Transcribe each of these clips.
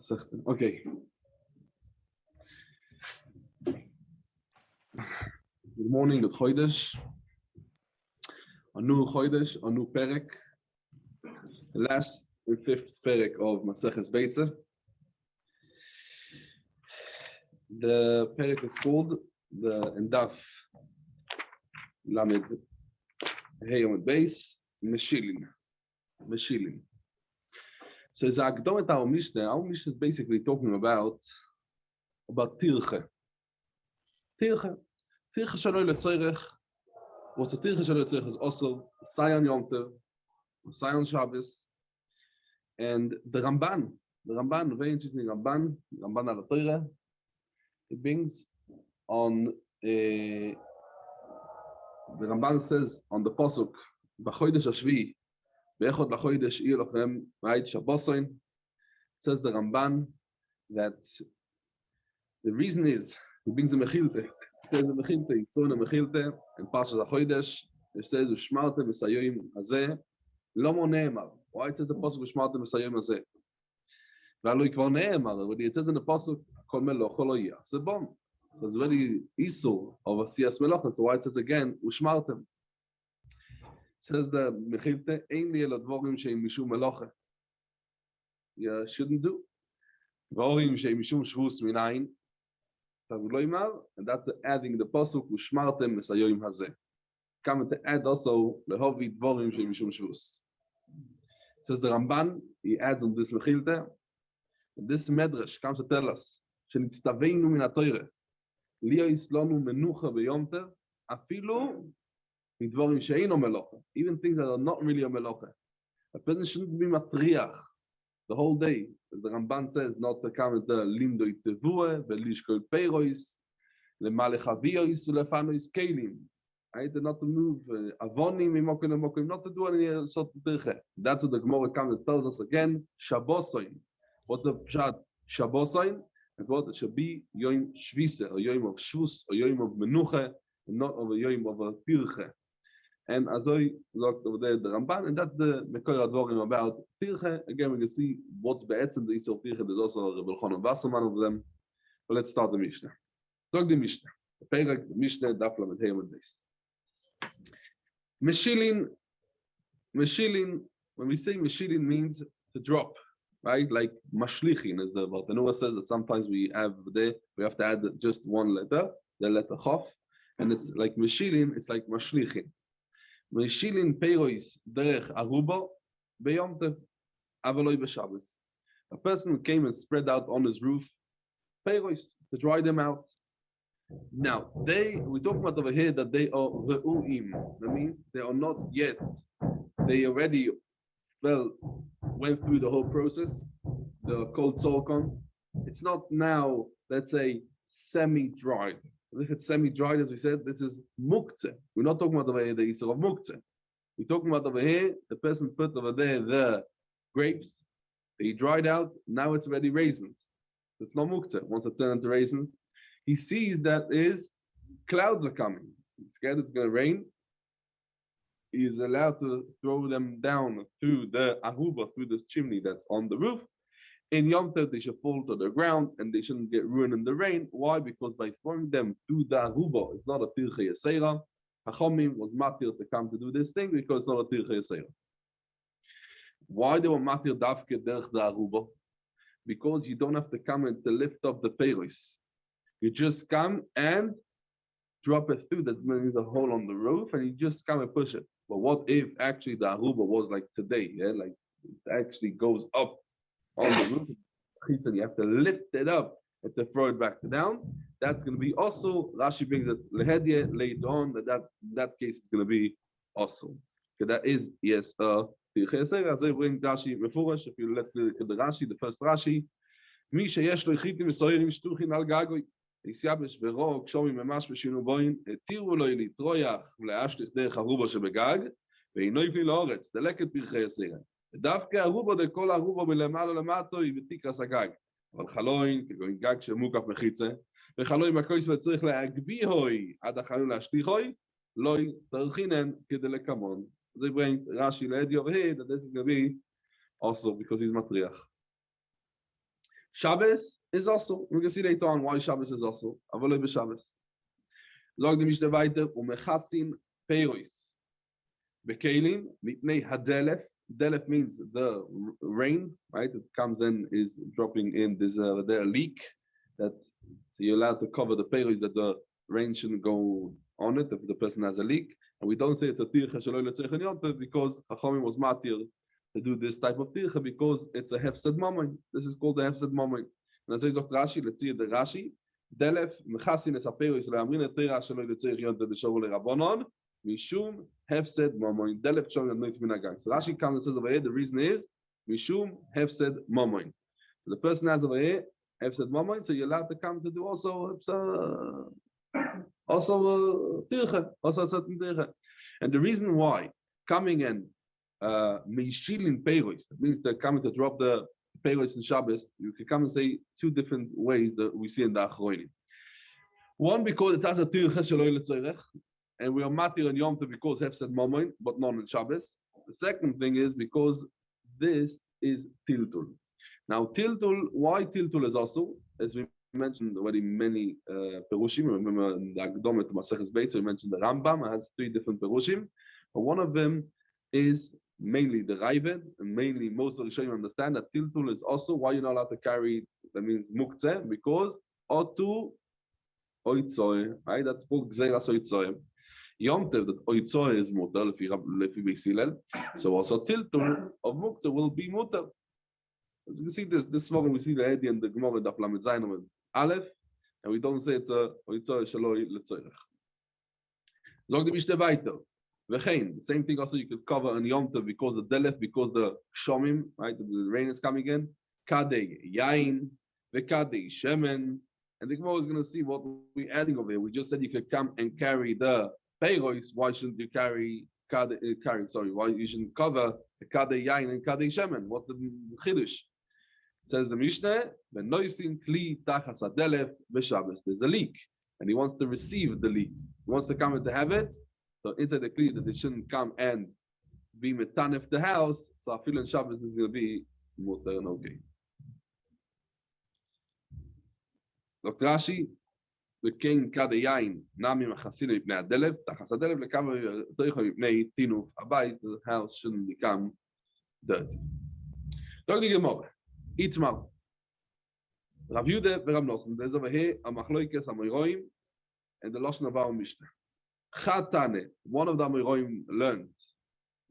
Okay. Good morning, good Chodesh. A new Chodesh, a new Perek. The last and fifth Perek of Masechet Beitza. The Perek is called the Endaf Lamed Heyom Beis Meshilin. So it's Akdomet our Mishnah. Our Mishnah is basically talking about Tirche. Tirche Shaloi Letzorech. What's a Tirche Shaloi Letzorech is also Sayan Yom Tov, Sayan Shabbos, and the Ramban, very interesting Ramban al Torah. It brings on the Ramban says on the pasuk B'chodesh Hashvi Be'echod LaChodesh Iyeh Lochem Ma'id Shabbosoin. Says the Ramban that the reason is he brings a Mechilte. It says the Mechilte, it's on a Mechilte in Parshas HaChodesh. It says Ushmartem Esayim Hazeh Lo Mo Ne'emar. Why it says the pasuk Ushmartem Esayim Hazeh? V'aloi Kvar Ne'emar. When it says in the pasuk Kol Meloch Lo Yah. So bomb. So it's very isur of Asiyas Melachim. So why it says again Ushmartem? Says the Mechilte Ein Li El Advorim Sheim Mishum Melocha. You shouldn't do. Dvorim Sheim Mishum Shvus Minayin. And that's adding the pasuk Ushmartem Esayim Hazeh. Come to add also Lehovi Dvorim Sheim Mishum Shvus. Says the Ramban, he adds on this Mechilte. This Medrash comes to tell us Shenitztaveinu Min HaTorah Liyos Lanu Menucha B'Yom Tov Afilu Midvorim She'eino Melocha. Even things that are not really a Melocha. A person shouldn't be matriach the whole day. As the Ramban says, not to come to Lindoi Tevue, Velishkol Peirois, Lemalech Aviois, Ulefanois Kelim. Right? Not to move Avonim, Imokim, not to do any sort of tirche. That's what the Gemara comes and tells us again. Shabbosoin. What's the pshat? Shabbosoin. And what it should be Yom Shvise, or Yom of Shvus, or Yom of Menuche, and not of a Yom of a tirche. And Azoi looked over there the Ramban, and that's the Mekor Advorim about tirche. Again, we can see what's be'etzem the issue of tirche. There's also Rebbe Elchanan Wasserman of them. But let's start the Mishnah. Talk the Mishnah. The Perek, the Mishnah, Daf Lamed Heyom Beis. Meshilin, when we say Meshilin means to drop, right? Like Mashlichin, as the Bartanura says that sometimes we have to add just one letter, the letter Chof, and it's like Meshilin, it's like Mashlichin. Meshilin Peirois Derech Arubo Beyom Tov Avaloi B'Shabbos. A person came and spread out on his roof Peirois to dry them out. Now, we talk about over here that they are Re'uim. That means they are not yet. They already went through the whole process. They're called Tzolkon. It's not now, let's say, semi-dried. If it's semi-dried, as we said, this is muktzeh. We're not talking about over here the Yisur of muktzeh. We're talking about over here, the person put over there the grapes, they dried out, now it's already raisins. It's not muktzeh. Once it turned into raisins, he sees that clouds are coming. He's scared it's going to rain. He is allowed to throw them down through the ahuba, through this chimney that's on the roof. In Yom Tov, they should fall to the ground and they shouldn't get ruined in the rain. Why? Because by throwing them through the ahuba, it's not a tirche yasera. Hachomim was matir to come to do this thing because it's not a tirche yasera. Why they were matir dafke derech the ahuba? Because you don't have to come and to lift up the peiros. You just come and drop it through. That means a hole on the roof, and you just come and push it. But what if actually the aruba was like today? Yeah, like it actually goes up on the roof, and you have to lift it up and to throw it back down. That's going to be also. Rashi brings it lehedye later on that case is going to be also. Okay, that is yes. So bring Rashi mefurash. If you let's look at the Rashi, the first Rashi. Mi sheyesh lo ichitim Yisraelim shtuchin al gagoy. Isyabesh v'ro kshomi memash b'shinu boin. Etiru lo litroyach v'leashlich derech aruba shebegag. Ve'ino yifli la'oretz. Deleket pirchei Yisrael. דווקא ארובה דכל ארובה מלמעלה למטו היא בתיקרס הגג. אבל חלוין, כגון גג שמוקף מחיצה, וחלוין מקויס וצריך להגביהוי עד החלוין להשליחוי, לא תרחינן כדי לקמון. They bring Rashi led over here that this is going to be also because he's matriach. Shabbos is also. We can see later on why Shabbos is also. Avaloi b'Shabbos. Log the Mishnah weiter umechasin peiros bekelim mitnei hadelef. Delef means the rain, right? It comes in, is dropping in. There's a leak that so you're allowed to cover the peiros that the rain shouldn't go on it if the person has a leak. And we don't say it's a tircha shaloi letzorech Yom Tov because Chachamim was matir to do this type of tircha because it's a hefsed mamon. This is called the hefsed mamon. And as I said, Rashi, let's see the Rashi. Delef mechasin es apeiros le'amrin et tircha shaloi letzorech Yom Tov b'shovu le'rabonon mishum hefsed mamon. Delef shon anoit minagang. So Rashi comes and says over here the reason is mishum hefsed mamon. So the person has over here hefsed mamon, so you're allowed to come to do also tircha, also a certain tircha. And the reason why coming and meishilin peiros, that means they're coming to drop the peiros in Shabbos, you can come and say two different ways that we see in the Achronim. One, because it has a tircha shaloi letzorech, and we are matir on Yom Tov because hefsed mamon, but not on Shabbos. The second thing is because this is tiltul. Now tiltul, why tiltul is also, as we mentioned already many perushim. Remember in the Akdom to Masechet Beitza, we mentioned the Rambam has 3 different perushim, but one of them is mainly the Ravid, and mainly most of the Rishonim understand that tiltul is also why you're not allowed to carry. That means muktzeh because otu oitzoy, right? That's called gzeiras oitzoy. Yom Tov that oitzoy is mutar lefi Beis Hillel, so also tiltul of muktzeh will be mutar. You can see this morning we see the Edi and the Gemara Daf Lamed Zayin with Aleph, and we don't say it's a oitzoy shaloi letzorech. Zog the Mishnah weiter. V'chein, the same thing also you could cover on Yom Tov because the delef, because the shomim, right, the rain is coming in. Kadei yain, v'kadei shemen, and the Gemara is going to see what we're adding over here. We just said you could come and carry the peiros. Why shouldn't you carry? Why you shouldn't cover the kadei yain and kadei shemen? What's the chiddush? Says the Mishnah, "V'noisin kli tachas hadelef v'Shabbos." There's a leak, and he wants to receive the leak. He wants to come and to have it. So inside the kli that they shouldn't come and be metanif the house. So Afil and Shabbos is going to be mutar and okay. Look Rashi, the king kadeyain nami machasinu ipnei hadelef tachas hadelef lekaver toicha ipnei tinuf habayit. The house shouldn't become dirty. Look the Gemara. Itmar. Rav Yude v'Rav Nosson. There's over here a machloikes amoyroim and the lashon of our Mishnah. Chatane, one of the Amoyroim learned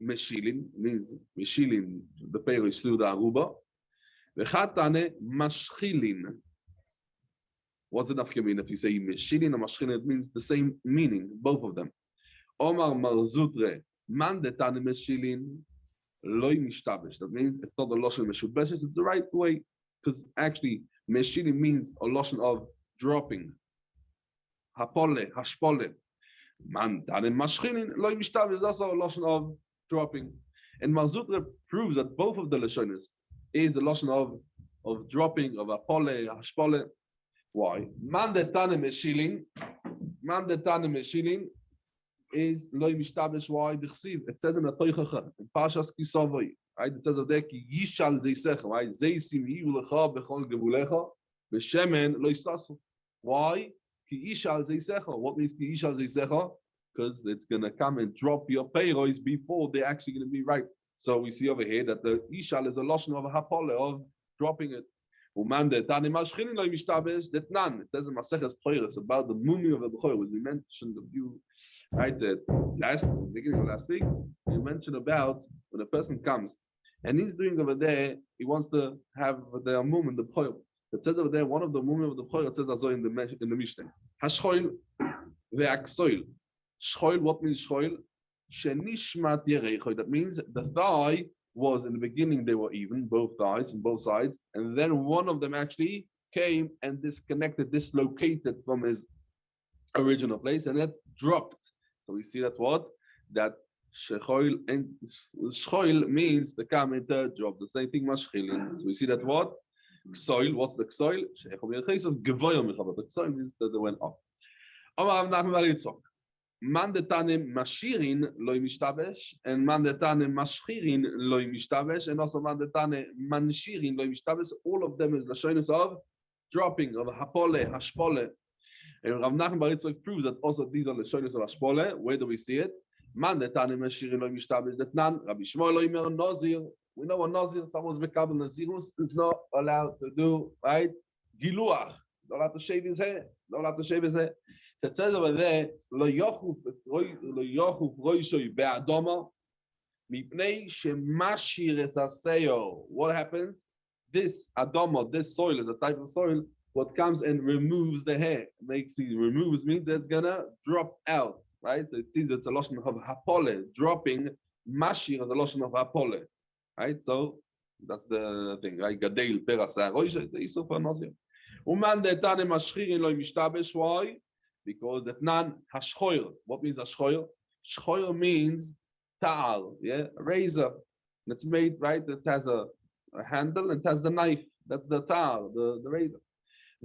Meshilin, means Meshilin, the peiros through the Aruba. V'chatane Mashchilin. What's the nafkamin if you say Meshilin or Mashchilin? It means the same meaning, both of them. Omar Marzutre, man detane Meshilin, loy mishtabesh. That means it's not a loshon meshubesh, it's the right way, because actually Meshilin means a loshon of dropping. Hapole, hashpole. Man, Danim Mashchinin, Loy Mishtav is also a loshon of dropping. And Marzutra proves that both of the lashonis is a loshon of dropping, of apole, hashpole. Why? Man de Tanim Meshilin is Loy Mishtavish. Why? It says in the Toichacha, in Pashas Kisavoy, right? It says of there, Ki Yishal Zeisecha, right? Zeisim Yivulecha, Bechol Gevulecha, Beshemen Loy Sasu. Why? What means because it's going to come and drop your peiros before they're actually going to be ripe. So we see over here that the ishal is a loshon of a hapole, of dropping it. That none. It says in Masechet Peiros about the mummy of the Bechor, which we mentioned a few, right? Beginning of last week, we mentioned about when a person comes and he's doing over there, he wants to have the mum in the Bechor. It says over there, one of the mummy of the Bechor, it says also in the Mishnah. Hashchoil ve'aksoil. Shchoil, what means shchoil? Shenishmat yereichoy. That means the thigh was, in the beginning, they were even, both thighs on both sides, and then one of them actually came and dislocated from his original place, and it dropped. So we see that what? That shechoil and shchoil means to come and to drop. The same thing, mashchilin. So we see that what? Ksoil, what's the ksoil? The ksoil means that they went up. Man detanim mashirin loy mishtabesh, and man detanim mashchirin loy mishtabesh, and also man detanim manshirin loy mishtabesh. All of them is lashonos of dropping of hapole, hashpole. And Rav Nachman bar Yitzchak proves that also these are lashonos of hashpole. Where do we see it? Man detanim mashirin loy mishtabesh. That nan Rabbi Shmuel loy mer nazir. We know a nazir, someone's mekabel nazirus, is not allowed to do right giluach. Not allowed to shave his hair. Not allowed to shave his hair. It says over there, lo yochuf roishoi be'adoma, mipnei shemashir es haseyo. What happens? This adoma, this soil is a type of soil. What comes and removes the hair, removes means that it's gonna drop out, right? So it sees it's a lotion of hapole, dropping. Mashir is a lotion of hapole, right? So that's the thing, right? Gadel perasa roishoi, the isur for nazir. Uman detane mashchirin lo mishtabesh. Why? Because that nan hashchoyer. What means hashchoyer? Shchoyer means ta'al, yeah, a razor. It's made, right? It has a handle and it has the knife. That's the ta'al, the razor.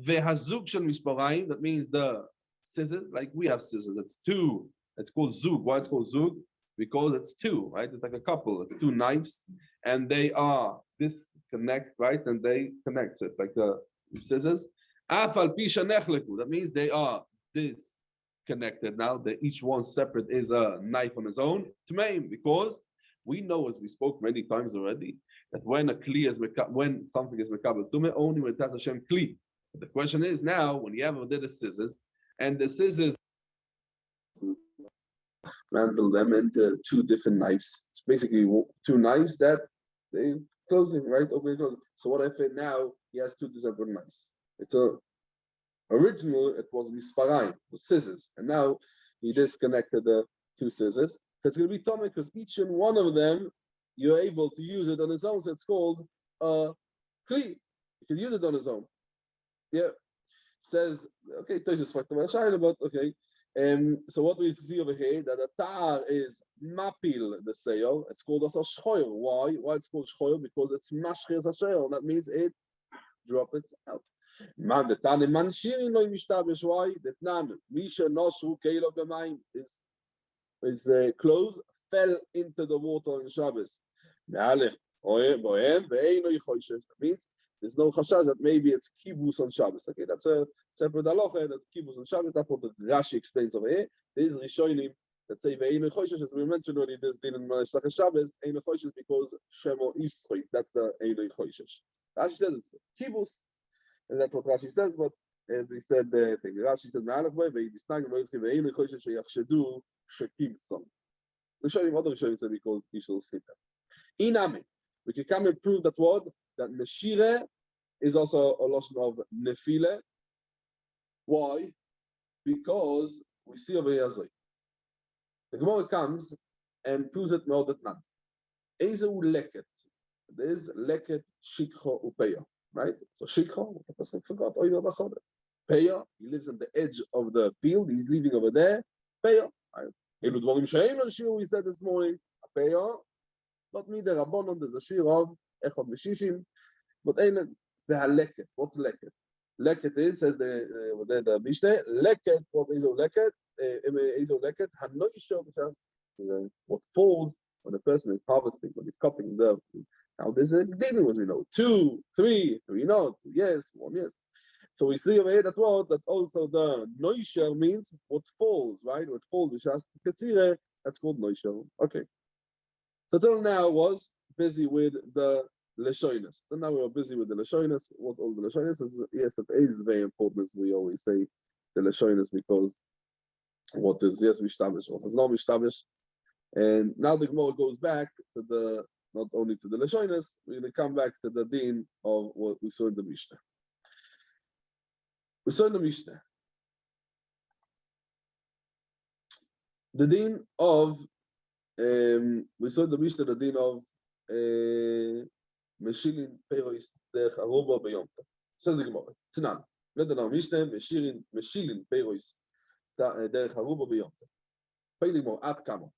Vehazug shel misparayim. That means the scissors, like we have scissors. It's two. It's called zug. Why it's called zug? Because it's two, right? It's like a couple. It's two knives, and they are disconnect, right? And they connect. So it's like the scissors. That means they are disconnected now. That each one separate is a knife on its own. Tmeim, because we know, as we spoke many times already, that when a kli is when something is mekabel tume, only when it has Hashem kli. But the question is now, when you have the scissors, and the scissors mantle them into two different knives. It's basically two knives that they closing, right? Open closing. So what if now he has two separate knives? It's originally it was misparayim, scissors, and now he disconnected the two scissors. So it's going to be tummy because each and one of them you're able to use it on its own. So it's called a kli. You can use it on its own. Yeah. Says okay, but okay. So what we see over here that the tar is mapil the sale. It's called also shchoyer. Why? Why it's called shchoyer? Because it's mashchir hashayer. That means it drop it out. Man the tane man shirin lo mishtabesh. Why? That nan misha nosru keilo b'mayim is clothes fell into the water in Shabbos. Me'alech bohem ve'eino yichoshesh. That means there's no chashash that maybe it's kibbutz on Shabbos. Okay, that's a separate halacha that kibbutz on Shabbos. That's what the Rashi explains over here. There is Rishonim that say ve'eino yichoshesh, as we mentioned already. This din in Masechet Shabbos, eino yichoshesh because shemo istroy. That's the eino yichoshesh. Rashi says it's kibbutz, and that's what Rashi says. But as we said, the thing Rashi says me'alech bohem ve'yisnag ve'eino yichoshesh sheyachshedu shekim son. Rishonim, other Rishonim say because ishul sita. Inami, we can come and prove that what. That Meshire is also a lotion of Nefile. Why? Because we see over here, the Gemara comes and proves it more than none. Ezeu leket. There's leket shikho upeya, right? So shikho, the person forgot, oiva basode. Peya, he lives on the edge of the field, he's living over there. Peya, right? Elu dvorim she'ein on shir, we said this morning. Peya, but me the Rabbanon, there's a shir of Echad Meshishim, but ain't leket. What's leket? Leket is, says the Mishnah, leket, what is leket? Leket, hanoisho, what falls when a person is harvesting, when he's cutting the. Now there's a dealing, as we know, 2, 3 not, 2 yes, 1 yes. So we see over here that word that also the noisher means what falls, right? What falls, which has katsire, that's called noisher. Okay. So till now was busy with the Leshoinus. So now we are busy with the Leshoinus. What all the Leshoinus is? Yes, it is very important. We always say the Leshoinus because what is yes mishtabish, what is not mishtabish. And now the Gemara goes back to the not only to the Leshoinus, we're going to come back to the din of what we saw in the Mishnah. We saw in the Mishnah the din of we saw in the Mishnah the din of Meshilin Peiros derech aruba beyomta. Says the Gemara. Tzanan. Let the Mishnah Meshilin Peiros derech aruba beyomta. Pay the Gemara at kamo.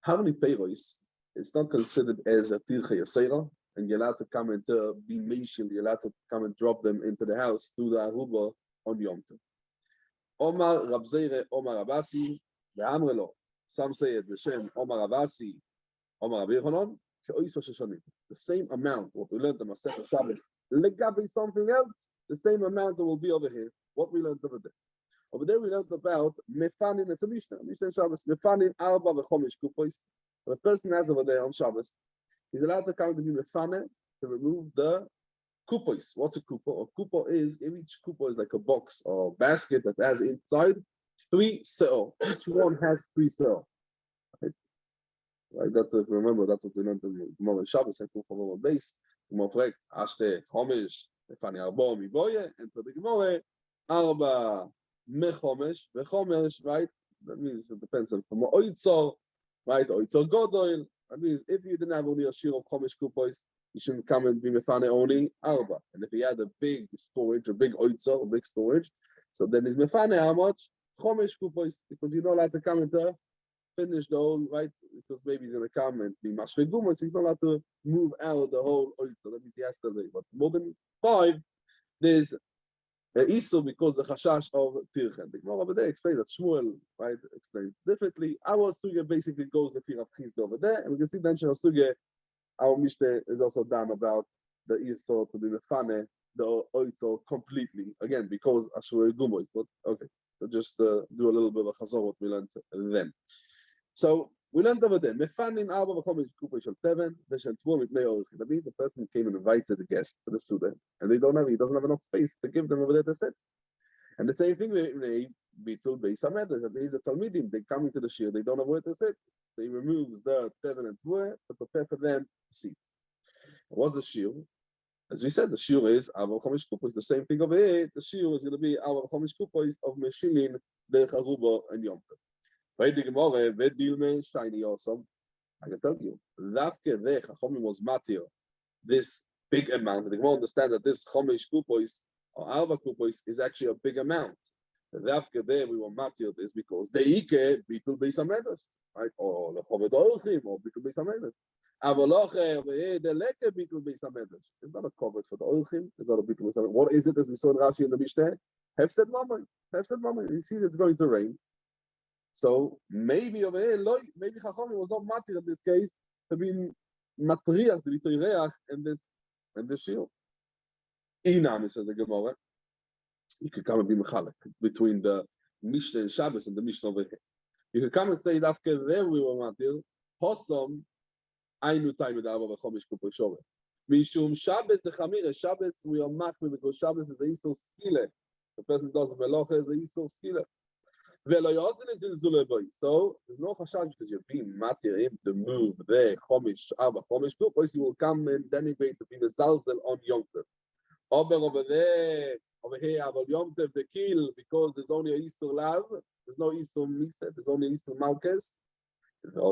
How many Peiros? It's not considered as a tircha yaseira, and you're allowed to come and be meshil. You're allowed to come and drop them into the house through the aruba on yomta. Omar Rabzeire Omar Abasi. Ve'amrelo. Some say it b'shem Omar Avasi, Omar Rabbi Yochanan, ke'oiso sheshonim. The same amount what we learned in Masechet Shabbos, legabi something else, the same amount that will be over here. What we learned over there. Over there we learned about mefanin. It's a Mishnah Shabbos. Mefanin arba v'chomish kupos. When a person has over there on Shabbos, he's allowed to come to be mefane to remove the kupos. What's a kupo? A kupo is, each kupo is like a box or basket that has inside 3 se'or. Each one has 3 se'or. Right? That's remember, that's what we learned in Gemara Shabbos. I put from our base. Gemara fragt, ashte chomish, mefane arba miboye, and for the Gemara, arba mechomesh, vechomesh, right? That means it depends on from oitzor, right? Oitzor godol. That means if you didn't have only a shir of chomesh kupos, you shouldn't come and be mefane only arba. And if he had a big storage, a big oitzor, a big storage, so then he's mefane how much? Chomesh kupos, because you're not allowed to come into finish the whole, right? Because maybe he's going to come and be mashveguma, so he's not allowed to move out the whole oitzor. That means he has to leave. But more than 5, there's Isur because the chashash of tirchen. The Gemara over there explains that Shmuel, right, explains differently. Our sugya basically goes the fear of chizda over there, and we can see then Shana sugya, our Mishnah is also done about the Isur to be mefane, the oitzor completely, again, because Ashur Gumois. But okay, so just do a little bit of a chazor what we learned then. So we learned over there, mefanim arba v'chomish kupos shel teven, v'shel tzvur mipnei orchim. That means the person came and invited the guest to the Suda, and he doesn't have enough space to give them over there to sit. And the same thing with Bitul Beitza Medrash. That means the Talmidim, they come into the shir, they don't have where to sit. They remove the teven and tzvur to prepare for them to sit. What's the shir? As we said, the shir is arba v'chomish kupos. The same thing over here. The shir is going to be arba v'chomish kupos of meshilin derech aruba and yom tov. Right, the Gemara, Vedilme shiny awesome. I can tell you, Ravke there, Chachomim was matir. This big amount. The Gemara understand that this chomish kupos or arba kupos is actually a big amount. The Ravke there we were matir this because the Ike bitul Beitza Medrash, right? Or the Choved Orchim or bitul Beitza Medrash. Avoloche over here the leke bitul Beitza Medrash. It's not a cover for the Orchim. It's not a bitul Beitza Medrash. What is it? As we saw in Rashi in the Mishnah, Hefsed Mamon. Hefsed Mamon. He sees it's going to rain. So maybe over here, maybe Chachamim was not matir in this case to be matriach, to be toireach in this shield. Inam, says the Gemara. You could come and be mechalek between the Mishnah and Shabbos and the Mishnah over here. You could come and say that there we were matir. Hosom ainu time with Arba v'chomish kupos shore. Mishum Shabbos the Chamir. Shabbos we are machmir because Shabbos is a isur skile. The person does melacha is a isur skile. So there's no chashash because you're being matir him to move there. Chomish, arba, chomish kupos. You will come and denigrate to be mezalzel on Yom Tov. Over there, over here, aval Yom Tov the kill because there's only a isur lav. There's no isur misa. There's only isur malkes. We are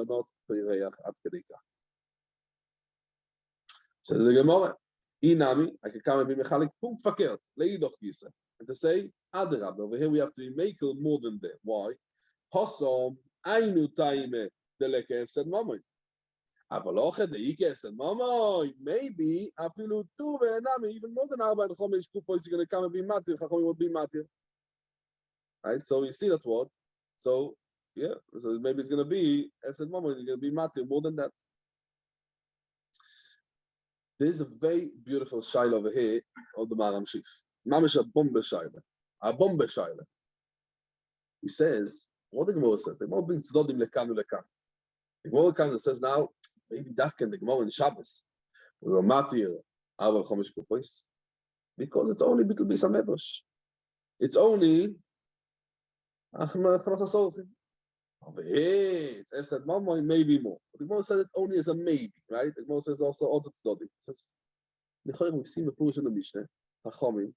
not toireach at kedikach. Says the Gemara. Inami, I can come and be mechalik punkt verkehrt leidoch gisa. And to say, Adarab, over here we have to be makel more than that. Why? Hosom ainu taime deleke efsed mamoy. Avaloche the ike efsed mamoy. Maybe afilu tu ve'enami, even more than arba and chomish kupos, you're going to come and be matir. Chachomim will be matir. Right? So you see that word. So yeah, so maybe it's going to be efsed mamoy. You're going to be matir more than that. There's a very beautiful shaila over here of the Maram Shif. Mamish a bombe shaila. A bombe shaila. He says, what the Gemara says, the Gemara brings tzdodim lekanu lekanu. The Gemara kind of says now, maybe dafken the Gemara in Shabbos. We were matir arba chomish kupos because it's only bitul Beitza Medrash. It's only achnot hasorchim. Over here, it's efsed mamoy, maybe more. But the Gemara says it only as a maybe, right? The Gemara says also other tzdodim. It says, we've seen the Purush in the Mishnah, Chachamim,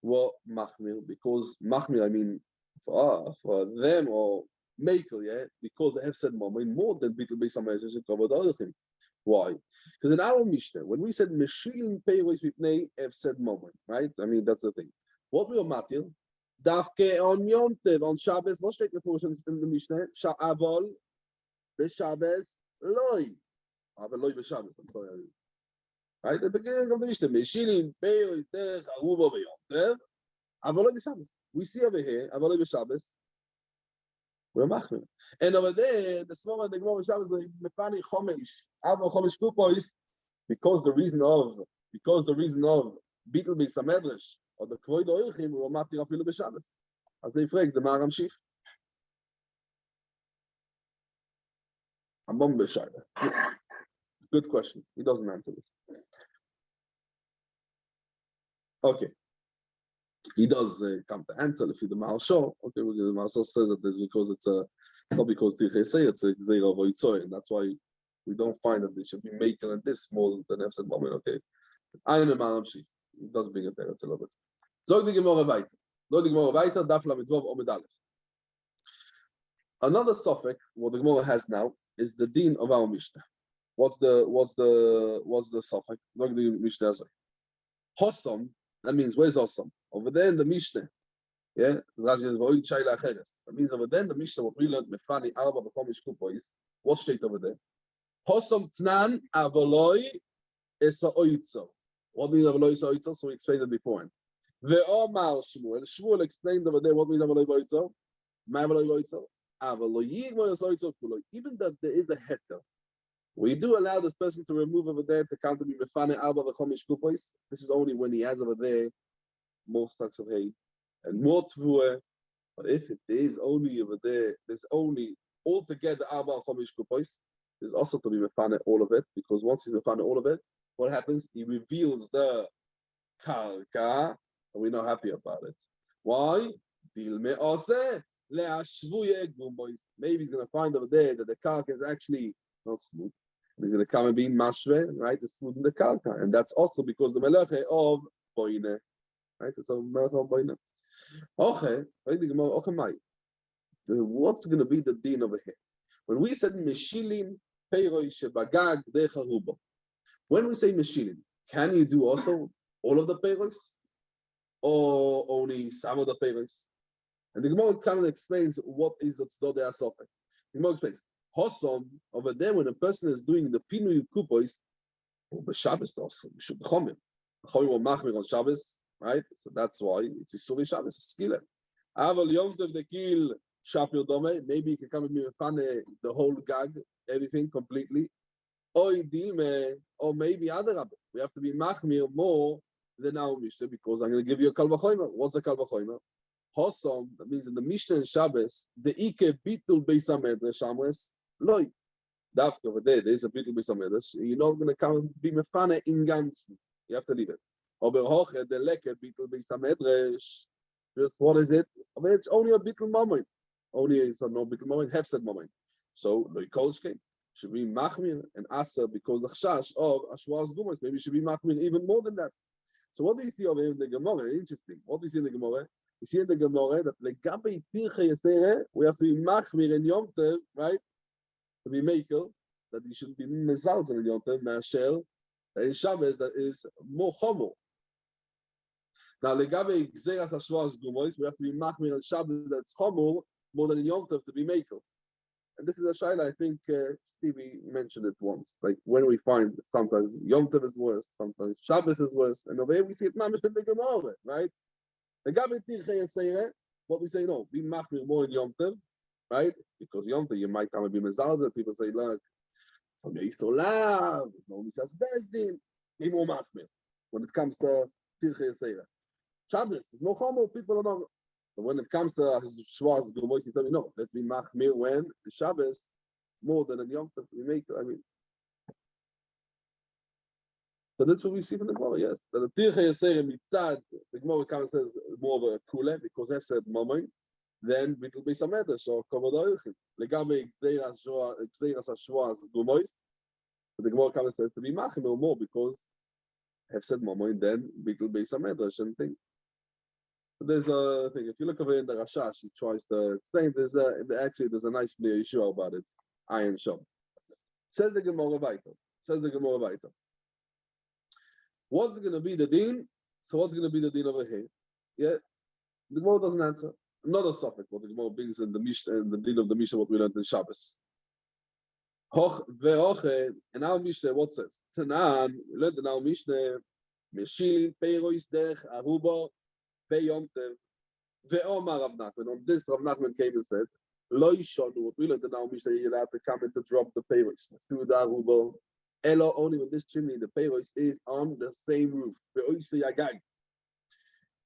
were machmir, because machmir, I mean, for them, or makel, yeah, because they have said mamoy more than bitul Beitza Medrash and covered other things. Why? Because in our Mishnah, when we said meshilin peiros mipnei efsed mamoy, right? I mean, that's the thing. What we are matir, Dafke on Yom Tov, on Shabbos, what steht in the Mishnah? Avol, b'Shabbos, loy. Avol loy b'Shabbos, I'm sorry. Right? At the beginning of the Mishnah, Meshilin, Peiros, Derech, Aruba, b'Yom Tov, Avol loy b'Shabbos. We see over here, Avaloi b'Shabbos, we're machmir. And over there, the Svara and the Gemara Shabbos like mefani chomesh, avo chomesh kupois, because the reason of bitul beis hamedrash or the kvoid oichim we were matir afilu b'Shabbos. As they frag the Maram Shif. Amon b'Shabbos. Good question. He doesn't answer this. Okay. He does come to answer if you the Maharsha. Okay, the Maharsha says that it's because it's not because Tirchei say it's a Gzeira Voitzoy, and that's why we don't find that they should be making it this more than Efsed Moment. Okay, I'm a Maram Shif. He does bring it there. It's a little bit. Zog the Gemara weiter. Zog the Gemara weiter. Daf Lamidvov Omid Aleph. Another suffix what the Gemara has now is the din of our Mishnah. What's the suffix? Zog the Mishnah Azay. Hosom. That means where's Hosom? Over there in the Mishnah. Yeah, that means over there in the Mishnah what we learned Mefani Arba B'Chomish Kupois. What state over there? Hosom Tnan Avoloi Esa Oitzo. What means Avoloi Esa Oitzo? So we explained it before. Ve'omar Shmuel. Shmuel explained over there what means Avoloi Oitzo. My Avoloi Oitzo. Avoloi Esa Oitzo Kuloi. Even that there is a heter. We do allow this person to remove over there to count to be Mefani Arba B'Chomish Kupois. This is only when he has over there more stocks of hay and more tvua. But if it is only over there, there's only altogether Arba Chomish Kupois, there's also to be Mefane all of it, because once he's Mefane all of it, what happens? He reveals the Karka, and we're not happy about it. Why? Maybe he's going to find over there that the Karka is actually not smooth. And he's going to come and be Mashve, right? To smoothen the Karka. And that's also because the Meleche of Boine. Right? So Meleche of Boine. Okay, what's going to be the din over here? When we said Meshilin Peiroi Shebagag Decharuba, when we say Meshilin, can you do also all of the Peiros or only some of the Peiros? And the Gemara kind of explains what is the Tzedod HaSofek. The Gemara explains, Hosom, over there when a person is doing the Pinui Kupois, or B'Shabbos also, B'Shub Chomer. Chomer will machmir on Shabbos, right? So that's why it's Isuri Shabbos, it's Skile. Aval Yom Tov Dekil Shapir Dome, maybe you can come and be the whole gag, everything completely. Or maybe other rabbi. We have to be machmir more than our Mishnah because I'm going to give you a Kal V'chomer. What's the Kal V'chomer? Hosom, that means in the Mishnah and Shabbos, the Ike Bitul Beis HaMedrash Amres, Loi. Dafka over there's a Bitul Beis HaMedrash. You're not going to come and be mefane in Ganzen. You have to leave it. Ober Hoche, the Leke Bitul Beis HaMedrash. Just what is it? I mean, it's only a Bitul moment. Only it's no Bitul moment, Hefsed moment. So, Loi Kolshke should be Machmir and Asa because the Chash of Ashwaz Gumas maybe should be Machmir even more than that. So, what do you see over here in the Gemara? Interesting. What do you see in the Gemara? We see in the Gemara that legabe tirchei yasere we have to be machmir in Yom Tov, right? To be makel that you should be mezalzel in Yom Tov, mashel that in Shabbos that is more chomo. Now legabe gzeras hashvas gumois we have to be machmir on Shabbos that's chomo more than in Yom Tov to be makel. And this is a shayla I think Stevie mentioned it once. Like when we find that sometimes Yom Tov is worse, sometimes Shabbos is worse, and over here we see it mamish in the Gemara, right? What we say, no, be machmir more in Yom Tov, right? Because Yom Tov, you might come and be mezalzel. People say, look, from the Isolav, there's no Mishas Bezdin, be more machmir. When it comes to Tirchei Yasera. Shabbos, there's no chomo, people are not. But when it comes to Shvaz, you tell me, no, let's be machmir when Shabbos more than in Yom Tov. We make, I mean. So that's what we see from the Gemara, yes. That the Tirchei Yasera mitzad, the Gemara kind of says more of a kule, because I said moment, then Bitul Beis HaMedrash, or Kovod HaOichim. Legabe Gzeiras HaShuas Gumois, but the Gemara kind of says to be machim or more, because have said moment, then Bitul Beis HaMedrash and thing. But there's a thing, if you look over in the Rashash, he tries to explain, there's a nice clear issue about it, Ayin Shom. Says the Gemara Vaita. What's going to be the din? So what's going to be the din over here? Yeah, the Gemara doesn't answer. Another suffix, what the Gemara brings in the Mishnah, and the din of the Mishnah, what we learned in Shabbos. Hoch ve'oche, and our Mishnah, what says? Tanan, we learned in our Mishnah, Meshilin peirois derech aruba beyom tev. Ve'omar Rav Nachman. On this, Rav Nachman came and said, Lo yishonu. What we learned in our Mishnah, you're allowed to come in to drop the payros through the aruba. Elo, only when this chimney, the payros is on the same roof. Ve'oisu yagag.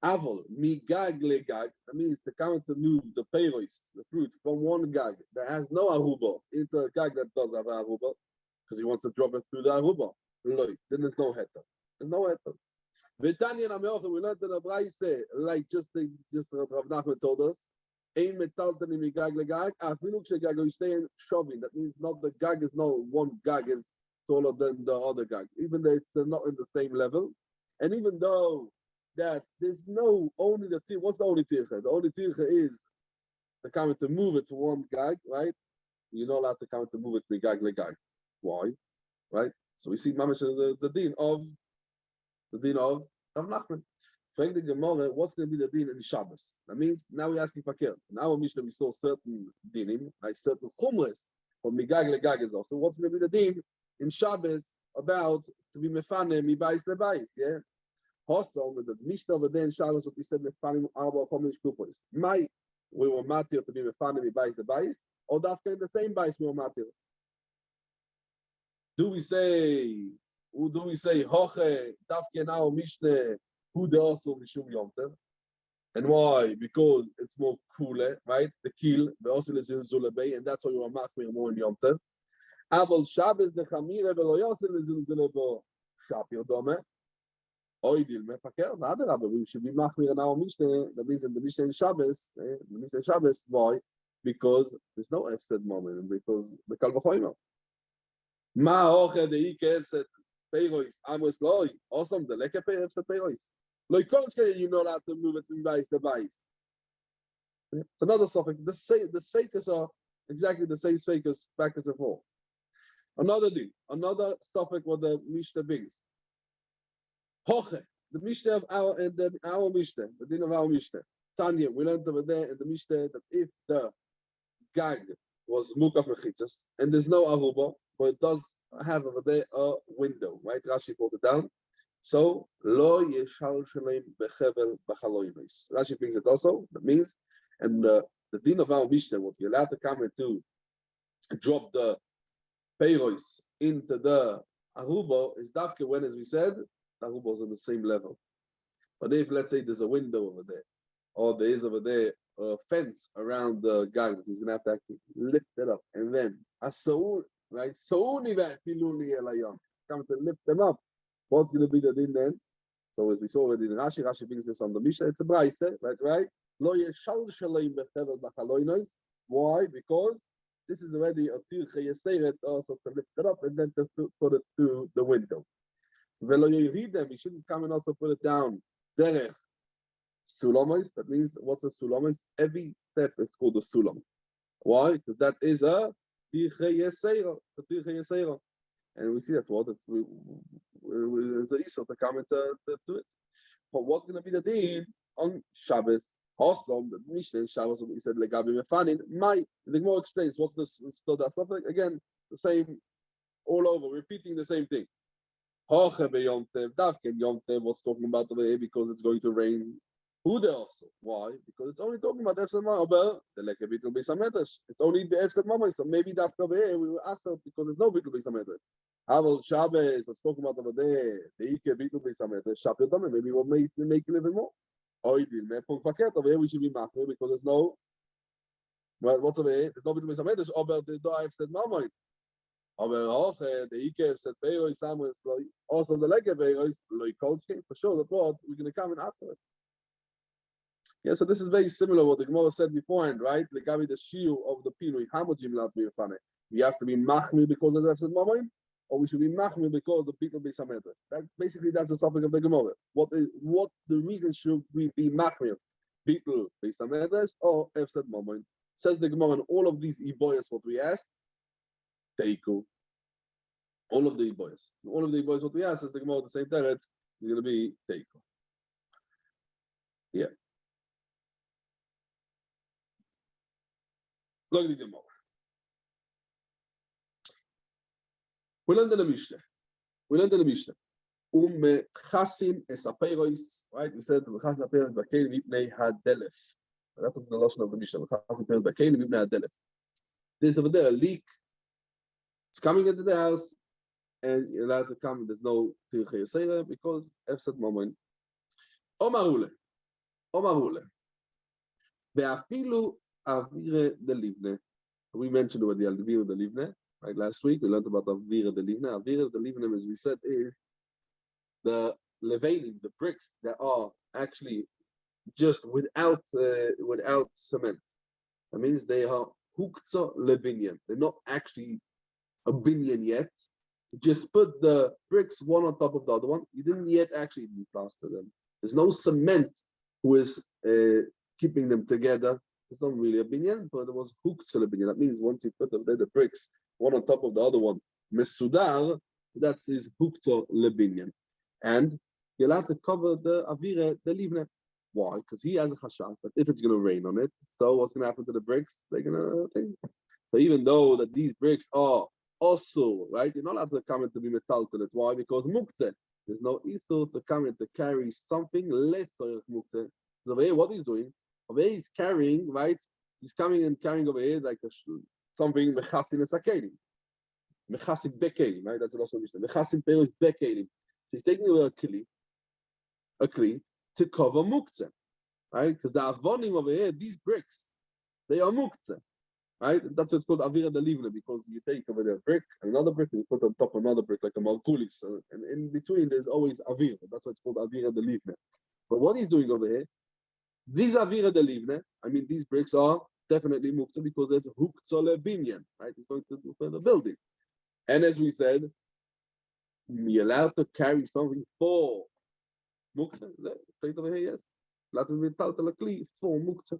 Avol, migag legag. That means to come to move the payros, the fruit, from one gag that has no aruba into a gag that does have aruba, because he wants to drop it through the aruba. Loi, then there's no heter. There's no heter. V'tanya nameocha, we learned in the Beitza, like just Rav Nachman told us, ein metaltani migag legag, afilu k'shegag, you stay in shoving. That means not the gag is no one gag is taller than the other gag, even though it's not in the same level, and even though that there's no only the tircha. What's the only tircha? The only tircha is to come to move it to one gag, right? You're not allowed to come to move it migag legag. Why? Right? So we see mamash the din of Rav Nachman. Frank the Gemara, what's going to be the din in Shabbos? That means now we're asking fakir. In our Mishnah we saw certain dinim, like certain chumras, but migag legag is also. What's going to be the din in Shabbos about to be mefane mibais lebais? Yeah. Also, with the Mishnah over there in Shabbos, what we said mefane arba chomish kupos. We were matir to be mefane mibais lebais, or that in the same bais we were matir. Do we say hoche dafke now Mishnah? Who the also mishum yomtev, and why? Because it's more cooler, right? The kill, the also is in zulabei, and that's why you are masmir more in yomtev. Aval Shabbos the chamire velo yosel is in zulabo shapir dome. Oidil mefaker. Nada, but we should be masmir in our Mishnah. That means in the Mishnah in Shabbos, the Mishnah in Shabbos. Why? Because there's no efsed moment, and because the kal v'choyma. Ma hoche the ike efsed peiros amos loy. Awesome. The leke efsed peiros. Like you're not allowed to move it from base to base. It's another suffix. The sfeikas are exactly the same sfeikas back as before. Another thing, another suffix what the Mishnah brings. Hoche, the Mishnah of our Mishnah, the din of our Mishnah. Tanya, we learned over there in the Mishnah that if the gag was mukaf mechitzas and there's no aruba, but it does have over there a window, right? Rashi put it down. So lo yeshal shalem bechevel b'chaloinos. Rashi brings it also. That means, and the din of our Mishnah, what you're allowed to come in to drop the peiros into the aruba is dafke when, as we said, the aruba is on the same level. But if let's say there's a window over there, or there is over there a fence around the guy, he's gonna have to actually lift it up, and then asaur, right? Souni v'tiluni elayam, come to lift them up. What's going to be the din then? So as we saw already in Rashi brings this on the Mishnah. It's a Beitza, right? Lo yeshal shalem bechevel b'chaloinos. Why? Because this is already a tircha yeseret also to lift it up and then to put it through the window. Velo yiridem, you shouldn't come and also put it down. Derech sulamos. That means what's a sulamos? Every step is called a sulam. Why? Because that is a tircha yesera. And we see that what it's a isur to come into to it. But what's going to be the din on Shabbos? Awesome. The Mishnah in Shabbos, we said legabi mefanin. The Gemara explains what's this that something again the same all over, repeating the same thing. Hoche beyomtev davken yomtev. What's talking about over here? Because it's going to rain. Who there also? Why? Because it's only talking about efsed mama. But the lekabit will be sametesh. It's only the efsed mama. So maybe that over here we will ask her because there's no bit will be sametesh. Aval Shabbos, let's talk about over there. The Ike Bitul Beisamet, Shapir Dome, maybe we'll make it even more. Oidil, Mepong Faket, over here we should be machmir because there's no, well, what's over here? There's no Bitul Beisamet, there's over the Do'av said Mamoy. Over Hoche, the Ike said Peyo, Samuel, also the Leke Peyo, Loi Kolchke, for sure, that's what we're going to come and ask her. Yeah, so this is very similar to what the Gemara said beforehand, right? Legabi the Shiu of the Pinui, how much you have to be a we have to be machmir because of the said Mamoy. Or we should be machmir because the people be sameter. That's the topic of the Gemara. What the reason should we be machmir? People be sameters or efsed moment? Says the Gemara in all of these iboyas what we asked, teiku. All of the iboyas what we asked, says the Gemara the same teretz is going to be teiku. Yeah. Look at the Gemara. We learned in the Mishnah. Chasim es apeiros, right? We said chasim apeiros b'kein mipnei hadelef. That's what the Lashon of the Mishnah. There's over there a leak. It's coming into the house, and you're allowed to come. There's no Tirchei Yisera because Efsad Mamoin. Omarule. Ve'afilu avire de livne. We mentioned about the avire de livne, right? Last week we learned about avire de livne. Avire de livne, as we said, is the levanim, the bricks that are actually just without cement. That means they are hukza lebinyan. They're not actually a binyan yet. You just put the bricks one on top of the other one. You didn't yet actually plaster them. There's no cement who is keeping them together. It's not really a binyan, but it was hukza lebinyan. That means once you put the bricks one on top of the other one, mesudar, that is hukza lebinyan. And you're allowed to cover the avire, the livne. Why? Because he has a chashav, but if it's going to rain on it, so what's going to happen to the bricks? They're going to think. So even though that these bricks are also, right, you're not allowed to come in to be metal to it. Why? Because muktzeh. There's no issue to come in to carry something, let's say muktzeh. So over here, what he's doing, over here he's carrying, right? He's coming and carrying over here like something mechasin es akelim. Mechasin bekelim, right? That's also Mishnah. Mechasin peil is bekelim. He's taking away a kli to cover muktzeh, right? Because the avonim over here, these bricks, they are muktzeh, right? That's what's called avira de livne, because you take over there a brick and another brick and you put on top another brick like a malkulis, and in between there's always avira. That's why it's called avira de livne. But what he's doing over here, these avira de livne, I mean, these bricks are definitely muktzeh because there's huktzah lebinyan, right? He's going to do for the building, and as we said, you're allowed to carry something for muktzeh. Straight over here, yes. Allowed to be taltal kli for muktzeh.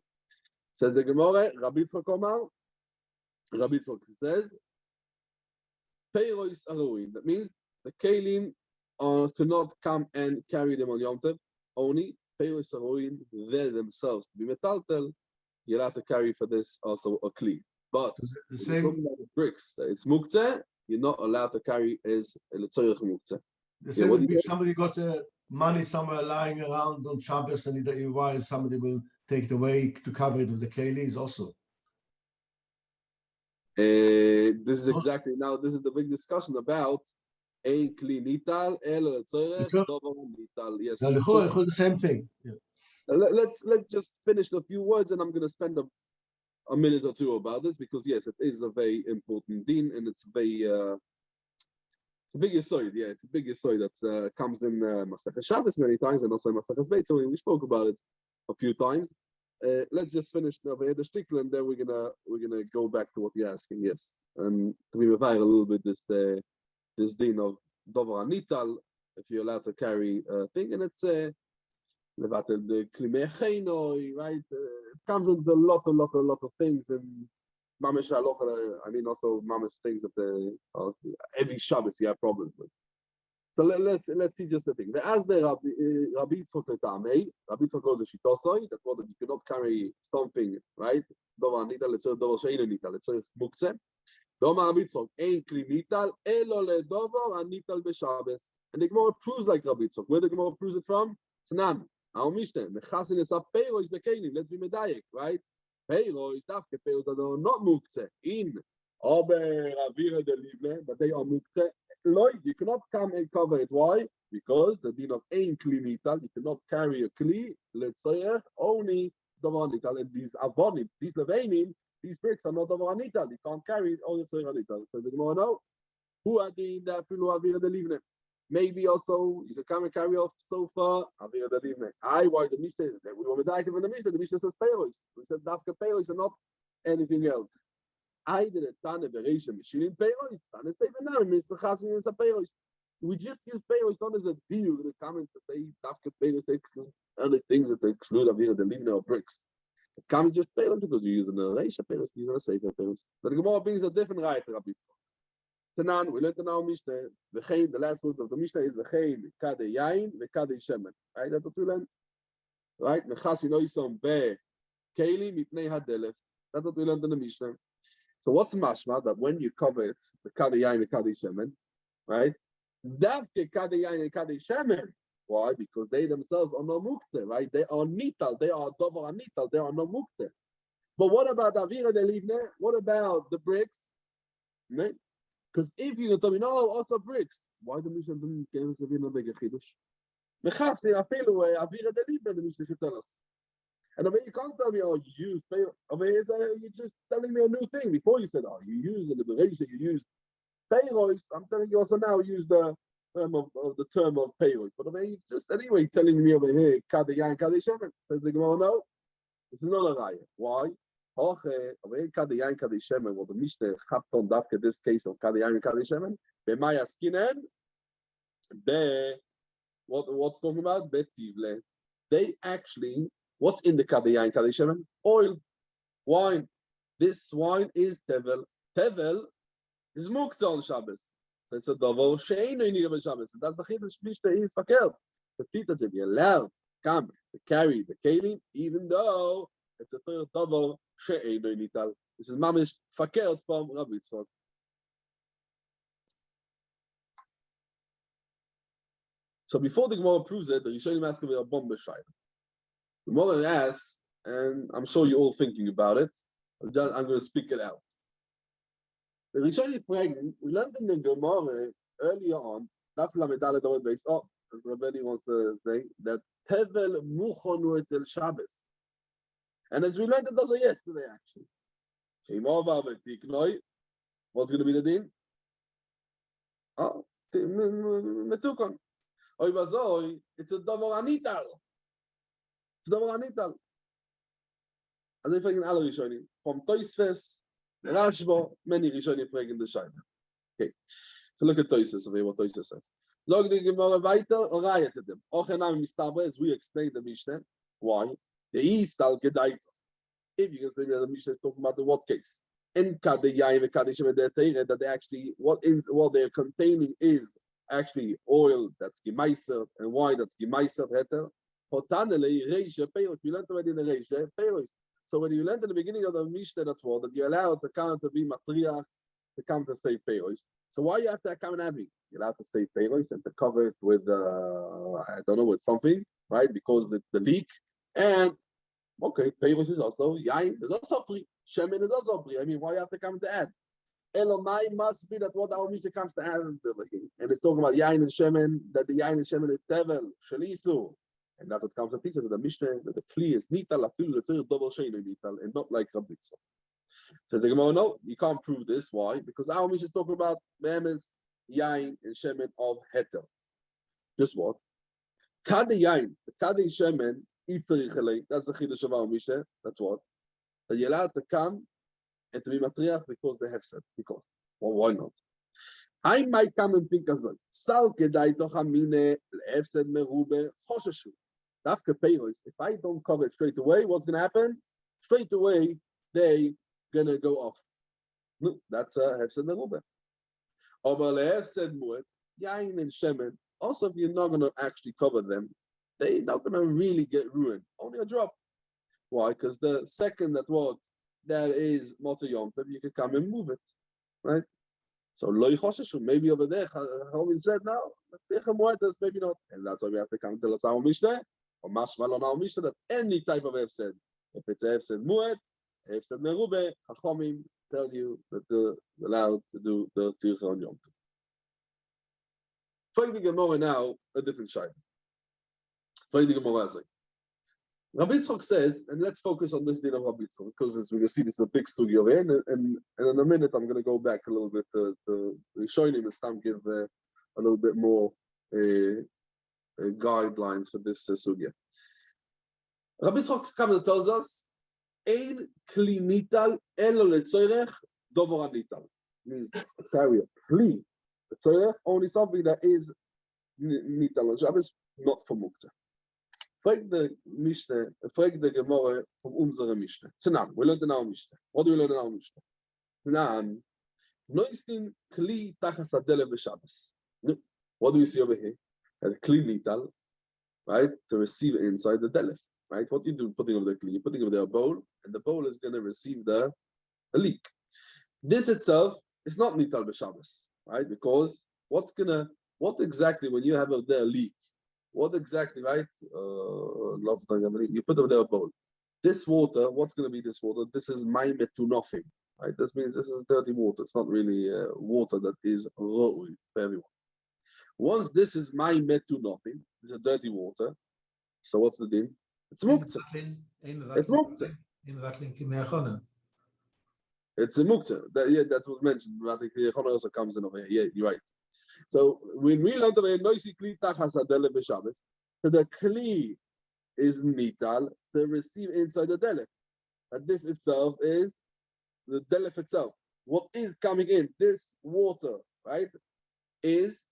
Says the Gemara, Rabbi Yitzchak Omar. Rabbi Yitzchak says, Peiros aruin. That means the kelim cannot come and carry them on Yom Tov. Only Peiros aruin, they themselves to be metaltel. You're allowed to carry for this also a kli. But the same the bricks, it's muktzeh. You're not allowed to carry as a letzorech muktzeh. The same would be if somebody got money somewhere lying around on Shabbos and why somebody will take it away to cover it with the kelis also. This is exactly, now this is the big discussion about ein kli nital, el letzorech, dover nital. Yes. Now, the same thing. Yeah. Let's just finish a few words and I'm going to spend a minute or two about this because yes, it is a very important din and it's very it's a big yisoid, yeah, it's a big yisoid that comes in Masechet Shabbos many times and also in Masechet Beitza. We spoke about it a few times. Let's just finish over here the shtickle and then we're gonna go back to what you're asking. Yes, and to be revise a little bit this din of dover anital, if you're allowed to carry a thing, and it's levatel the klimei cheinoi, right? It comes with a lot of things and mamish halacha. I mean also mamish things that every Shabbos you have problems with. So let's see just the thing. As the Rabbi Yitzchak letamei, Rabbi Yitzchak goes to shitosoi. That's what you cannot carry something, right? Dover anital, let's say dover shein anital, let's say muktzeh. Dover Rabbi Yitzchak ein kli nital elo ledover anital b'Shabbos. And the Gemara proves like Rabbi Yitzchak. Where the Gemara proves it from? Tanan. Our Mishnah. Mechasin es apeiros bekelim. Let's be medayek, right? Peiros, dafke peiros that are not muktzeh. In aber avira de livne, but they are muktzeh. You cannot come and cover it. Why? Because the din of ein kli nital, you cannot carry a kli, let's say, only davar nital. And these avonim, these levanim, these bricks are not davar nital. You can't carry it only davar nital. So the Gemara no. Who are the afilu avira de livne? Maybe also you can come and carry off sofa. Avira de livne. Why the Mishnah? We want to die from the Mishnah. The Mishnah says peiros. We said dafka peiros and not anything else. I did a ton of Bereisha Mishilin peiros. Tane say now Mr. Chasin is a peiros. We just use peiros not as a deal to come and to say dafka peiros they exclude other things that they exclude avira de livne or bricks. It comes just peiros because you use an Bereisha peiros, you use a sefer peiros. But the Gemara brings a different right, Rabbi. Tanan, we learned in our Mishnah, the last words of the Mishnah is v'chein kadei yain v'kadei shemen. Right, that's what we learned. Right, mechasin oisom be keli mipnei hadelef. That's what we learned in the Mishnah. So what's mashma that when you cover it, the kadei yain v'kadei shemen, right? Davke kadei yain and kadei shemen, Why? Because they themselves are no muktzeh, right? They are nital. They are dover nital. They are no muktzeh. But what about avira delivne? What about the bricks? Right? Because if you tell me no, also bricks. Why the Mishnah didn't give us a vina big chidush? Mechasi afilu avira delivne the Mishnah should tell us. And I mean, you can't tell me, oh, you use pay. I mean, you're just telling me a new thing. Before you said, oh, you use in the Beitza, you use payroys. I'm telling you also now, use the term of payroys. But I mean, just anyway telling me over here, Kadayan Kadishemen. Says the Gemara, no, this is not a raya. Why? Okay, over here, Kadayan Kadishemen. Well, the Mishnah Chapton Dafke, this case of Kadayan Kadishemen. Bemaya Skinen. What's talking about? Betivle. They actually. What's in the Kadayan Kadishemen? Oil, wine. This wine is tevel. Tevel is muktzah on Shabbos. So it's a double she'einu niga b'Shabbos. That's the chiddush Mishnah is fakir. The people to be allowed come to carry the kelim, even though it's a third double she'einu nital. This is mamish fakir from Rabbi Yitzchak. So before the Gemara proves it, the Rishonim ask me a bomb b'shayla. The mother asks, and I'm sure you're all thinking about it. I'm going to speak it out. The Rishonim pregnant. We learned in the Gemara earlier on. Daf Lamed Dalet Base. Oh, as Rabbi wants to say that Tevel Muchonu Etel Shabbos. And as we learned it also yesterday, actually. What's going to be the din? Oh, Metukon. It's a double anital. It's double anital. As I fragen alle Rishonim, from Tosfos, Rashba, many Rishonim fragen the Shaila. Okay, so look at Tosfos, over what Tosfos says. Log the Gemara weiter, or raya to them. Ochenam mistaber, as we explained the Mishnah. Why? The Yisal Gedaita. If you can say that the Mishnah is talking about the what case? In Kadeyai and Kadeshem that they actually what they're containing is actually oil that's gemaiser and wine that's gemaiser heter. Hotanele reisha peiros. We learned already in the reisha peiros. So when you learned in the beginning of the Mishnah that word that you're allowed to come to be matriach, to come to say peiros. So why you have to come and add me? You're allowed to say peiros and to cover it with I don't know, with something, right? Because it's the leak. And okay, peiros is also yain. There's also free. Shemen is also free. I mean, why you have to come to add? Elomai must be that what our Mishnah comes to add into the king. And it's talking about yain and shemen, that the yain and shemen is tevel, shalisu. And that's what comes to teach us that the Mishnah, that the Kli is nital, afilu letzir double sheinu nital, and not like Rabbi Beitza. Says the Gemara, no, you can't prove this. Why? Because our Mishnah is talking about behemoths, yain, and shemen of heter. Just what? Kade yain, the kade shemen, ifrichelei. That's the chiddush of our Mishnah. That's what? That you're allowed to come and to be matriach because they have said. Because. Well, why not? I might come and think as well. Sal kedai tochamine le'efsed merube chosheshu. Dafke peiros. If I don't cover it straight away, what's going to happen? Straight away, they going to go off. No, that's a hefsed merube. Over le'efsed muet, yain and shemen. Also, if you're not going to actually cover them, they're not going to really get ruined. Only a drop. Why? Because the second that is Motor Yom Tov, you can come and move it, right? So loy choseshu, maybe over there, Chachamim said no, maybe not, and that's why we have to come to our Mishnah or mashmal on our Mishnah that any type of hefsed, if it's a hefsed muet, hefsed merube, Chachamim tell you that they're allowed to do the tircha on Yom Tov. Find the Gemara now a different shayla. Find the Gemara as Rabbi Yitzchak says, and let's focus on this din of Rabbi Yitzchak, because as we can see, it's a big studio here, and in a minute I'm going to go back a little bit to Rishonim and Stam give a little bit more guidelines for this sugya. Rabbi Yitzchak comes and tells us, Ein kli nital elo letzorech dover nital. Means to carry a kli letzorech, only something that is nital on Shabbos, not for muktzah. Frag the Mishnah, frag the Gemara from unsere Mishnah. Tzanan, we learned in our Mishnah. What do we learn in our Mishnah? Tzanan, noistin kli tachas adele b'Shabbos. What do we see over here? A kli nital, right, to receive it inside the delef, right? What do you do putting over the kli? You're putting over there a bowl, and the bowl is going to receive the leak. This itself is not nital b'Shabbos, right? Because what exactly when you have there a leak, What exactly, right? Lots of times you put over there a bowl. This water, what's going to be this water? This is my metunofim, right? This means this is dirty water. It's not really water that is ro'ui for everyone. Once this is my metunofim, this is dirty water. So what's the din? It's muktzah. It's muktzah. It's a muktzah. Yeah, that was mentioned. I think the also comes in over here. Yeah, you're right. So when we learned about noisy kli tachas adele b'Shabbos, so the kli is nital to receive inside the delef. And this itself is the delef itself. What is coming in? This water, right, is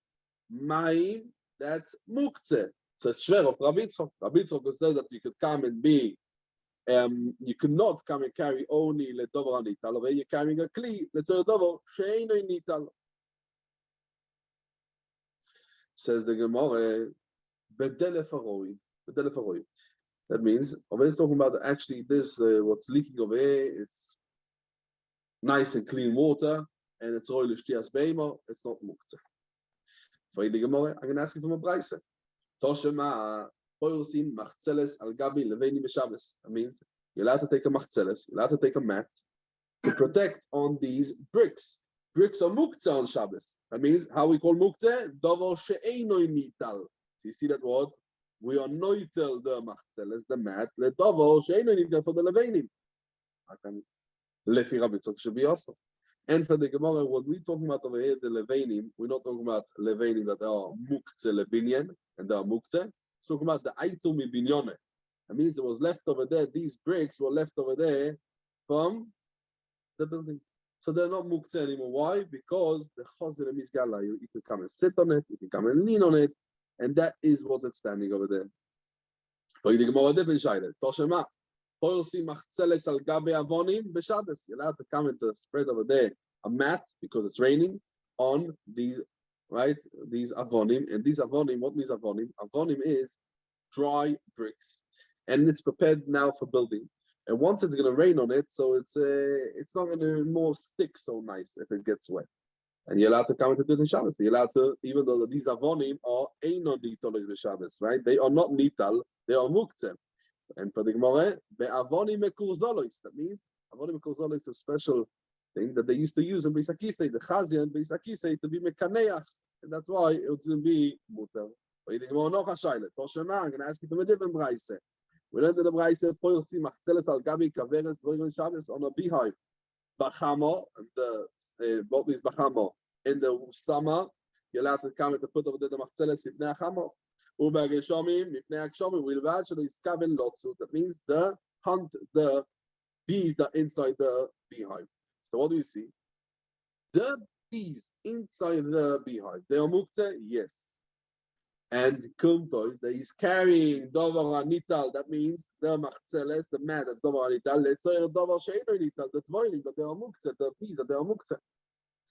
mayim, that's muktzeh. So it's shver of Rabbi Yitzchok. Rabbi Yitzchok says that you could come and be, you could not come and carry only ledover nital, but you're carrying a kli, let's say dover she'eino nital. Says the Gemara, bedelef haroi. That means, always talking about actually this, what's leaking over here is nice and clean water, and it's roy l'shtias beimo, it's not muktzeh. For the Gemara, I'm going to ask you from a Beitza. Toshema, poilsim machzeles al gabi leveini b'Shabbos. That means you're allowed to take a machzeles, you're allowed to take a mat to protect on these bricks. Bricks are muktzeh on Shabbos. That means how we call muktzeh? Dover she'eino nital. So you see that word? We are noitel the machzeles, the mat, le dover she'eino nital for the leveinim. Lefi Rabbi Yitzchok should be also. And for the Gemara, what we're talking about over here, the leveinim, we're not talking about leveinim that are muktzeh lebinyan and they are muktzeh. We're talking about the aitum binyone. That means there was left over there. These bricks were left over there from the building. So they're not muktzeh anymore. Why? Because the chazir and misgala, you can come and sit on it, you can come and lean on it, and that is what it's standing over there. You're allowed to come and to spread over there a mat because it's raining on these, right? These avonim, and these avonim. What means avonim? Avonim is dry bricks, and it's prepared now for building. And once it's going to rain on it, so it's not going to more stick so nice if it gets wet. And you're allowed to come into the Shabbos. You're allowed to, even though these avonim are einon nital the Shabbos, right? They are not nital, they are muktzeh. And for the Gemara, be'avonim mekurzolois. That means avonim mekurzolois is a special thing that they used to use in Beis Akisei, the chazia in Beis Akisei, to be mekaneach, and that's why it would be mutar. But the Gemara no chashaylet. Toshema, I'm going to ask you from a different Beitza. We learned in the Beitza, poilsi machzeles al gabi kaveres dvorim Shabbos on a beehive. Bachamo, and the what means bachamo? In the summer, you're allowed to come and to put over there the machzeles mipnei achamo. Ubergeshomim mipnei akshomim wilvad shelo yiskaven lotzu. That means the hunt the bees that are inside the beehive. So what do we see? The bees inside the beehive, they are muktzeh, yes. And kumtos, that is carrying dovar anital. That means the machzeles, the mat that's dovar anital. Let's say dovar she'eino nital. That's voiling that they are muktzeh. The bees that they are muktzeh.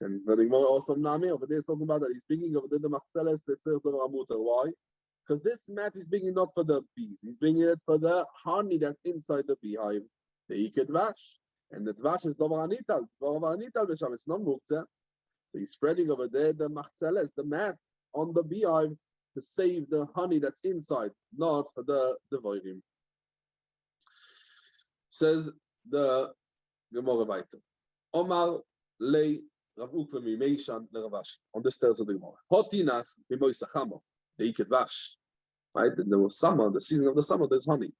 And the Gemara also Nami over there is talking about that he's speaking of the machzeles. Let's say dovar amuter. Why? Because this mat is being not for the bees. He's bringing it for the honey that's inside the beehive. The ikedvash. And the dvash is dovar anital. Dovar anital b'sham. It's not muktzeh. So he's spreading over there the machzeles, the mat on the beehive, to save the honey that's inside, not for the voirim. Says the Gemara Beitza. Omar lei Rav Ukva mimeishan leRavashi. On this tells of the Gemara. Hotinach b'moisachamo deiketvash. Right? In the summer, the season of the summer, there's honey.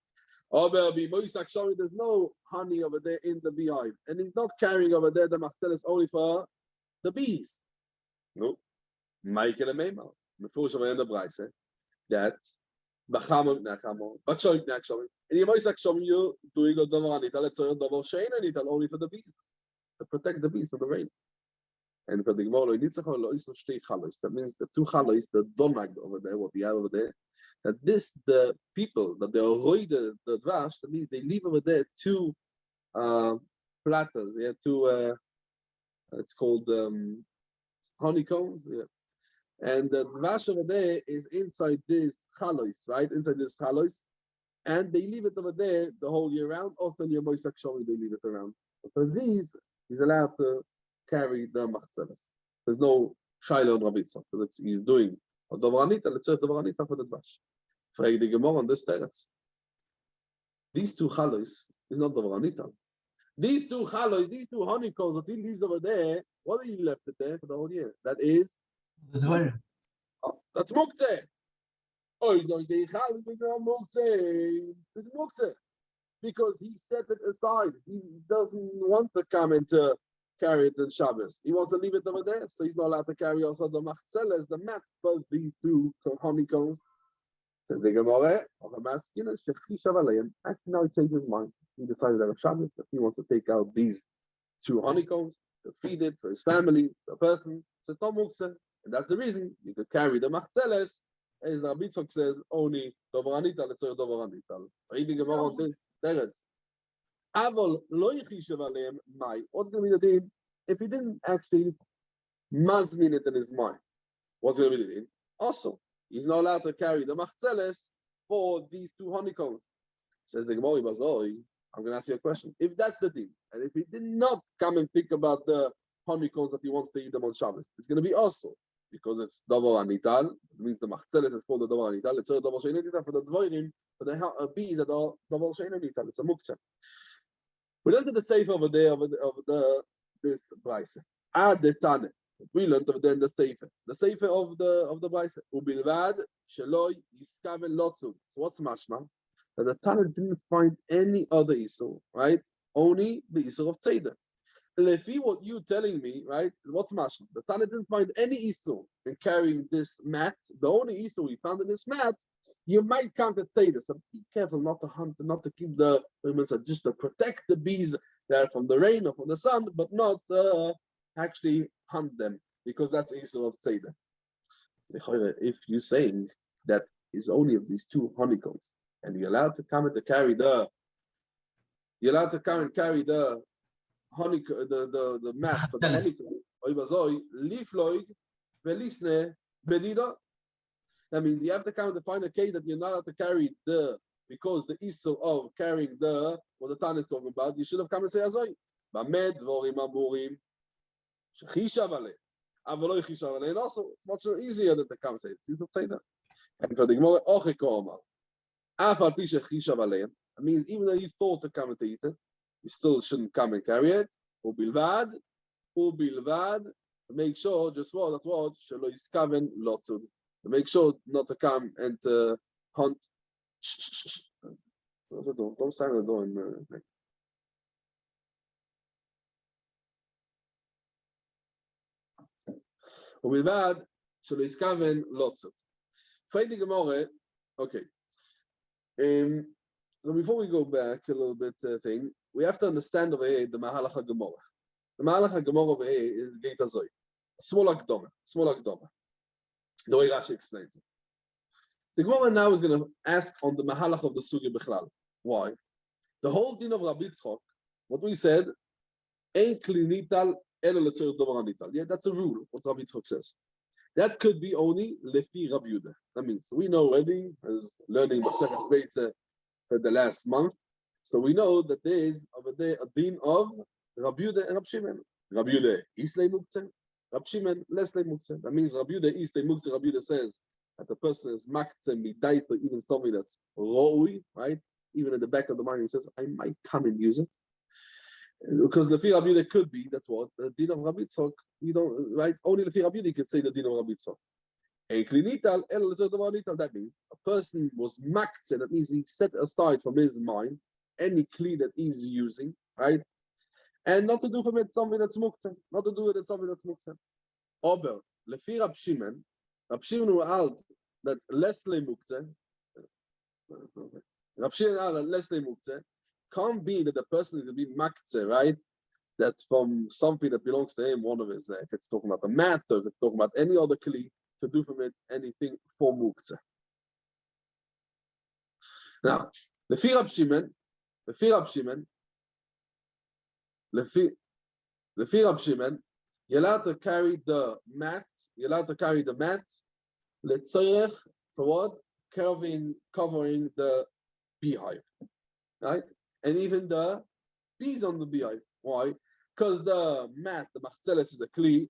Over b'moisak shori, there's no honey over there in the beehive, and he's not carrying over there the machteles only for the bees. No. Michael and Meimah. Before we end the Beitza, that bachamo nachamo, bakshoy nachshoy, and you moisak shom you doing a davar anital. Let's say a davar she'eino nital only for the bees, to protect the bees from the rain. And for the Gemara, nitzachon lo iso shtei chalos. That means the two chalos, the donag over there, what we have over there, that this the people that they avoid the dvash. That means they leave over there two platters. Yeah, two. It's called honeycombs. Yeah. And the dvash over there is inside this chalois, right? Inside this chalois. And they leave it over there the whole year round. Often your moisak shoni, they leave it around. But for these, he's allowed to carry the machzeles. There's no shaila on Rav Yitzchok, because he's doing a davar anital, let's say davar anital for the dvash. Frag the Gemara on this teretz. These two chalois is not the Nital. These two chalois, these two honeycombs that he leaves over there, what he left it there for the whole year? That is? That's muktzeh. Oh, he's going to say, it's muktzeh. Because he set it aside. He doesn't want to come and to carry it in Shabbos. He wants to leave it over there, so he's not allowed to carry also the machzeles, the mat, both these two honeycombs. Says the Gemara, actually now he changed his mind. He decided that Shabbos, that he wants to take out these two honeycombs to feed it for his family, the person. So it's not muktzeh. And that's the reason you could carry the machzeles, as the Beitza says, only Dovaranital, it's a Dovaranital. Reading about this, there is. Avol lo yichishav aleim mai. What's going to be the din if he didn't actually mazmin it in his mind? What's going to be the din? Also, he's not allowed to carry the machzeles for these two honeycombs. Says the Gemara, I'm going to ask you a question. If that's the din, and if he did not come and think about the honeycombs that he wants to eat them on Shabbos, it's going to be also. Because it's davar anital, it means the machzeles is called the davar anital. It's a davar she'ein anital for the dvorim, for the bees that are davar she'ein anital. It's a muktzeh. We learned the sefer over there of this Beitza. Ad the Tane. We learned over there in the sefer. The sefer of the Beitza. Ubilvad sheloi yiskaven lotzum. So what's mashma? That the Tane didn't find any other issur, right? Only the issur of tzeder. Lefi, what you telling me, right? What's mashma? The Tana didn't find any issur in carrying this mat. The only issur we found in this mat, you might count it tzeder. So be careful not to hunt, not to keep the just to protect the bees that from the rain or from the sun, but not actually hunt them because that's issur of tzeder. If you're saying that is only of these two honeycombs, and you're allowed to come and to carry the, honey, the mat for the honeycomb. That means you have to come to find a case that you're not allowed to carry because the issur of carrying what the Tan is talking about, you should have come and say azoi. And also, it's much easier than to come and say it. And for the Gemara, it means even though you thought to come and eat it, you still shouldn't come and carry it. Ubilvad, make sure, just what, shelo yiskaven lotzud. Make sure not to come and hunt. Don't stand at the door. Ubilvad, shelo yiskaven lotzud. Fighting Gemara, okay. So before we go back a little bit thing, we have to understand over here the Mahalach HaGemorah. The Mahalach HaGemorah over here is Geit Azoi. Small Akdoma. The way Rashi explains it. The Gemara now is going to ask on the Mahalach of the Sugya Bechlal. Why? The whole din of Rabbi Yitzchok, what we said, Ein Kli Nital Elo L'Tzorech Dover Nital. Yeah, that's a rule, what Rabbi Yitzchok says. That could be only Lefi Rabbi Yehuda. That means we know already, as learning Masechet Beitza for the last month, so we know that there is over there a din of Rabbi Yehuda and Rabbi Shimon. Rabbi Yehuda Islay Muktzeh, Rabbi Shimon Leslay Muktzeh. That means Rabbi Yehuda Islay Muktzeh. Rabbi Yehuda says that the person is Maktzeh Midai for even something that's Ro'ui, right? Even in the back of the mind, he says, I might come and use it. Because the Lefi Rabbi Yehuda could be, that's what, the din of Rabbi Yitzchok, we don't, right? Only the Lefi Rabbi Yehuda could say the din of Rabbi Yitzchok. That means a person was maktzeh, that means he set aside from his mind any kli that he's using, right? And not to do from it something that's muktzeh, not to do it at something that's muktzeh. Ober, lefi Rab Shimon who held that lesle muktzeh, Rab Shimon held that lesle muktzeh, can't be that the person is going to be maktzeh, right? That's from something that belongs to him, one of his, if it's talking about the mat, or if it's talking about any other kli, to do from it anything for muktzeh. Now, lefi Rab Shimon, you're allowed to carry the mat. Letzorech for what? Covering the beehive, right? And even the bees on the beehive. Why? Because the mat, the machzeles is a kli,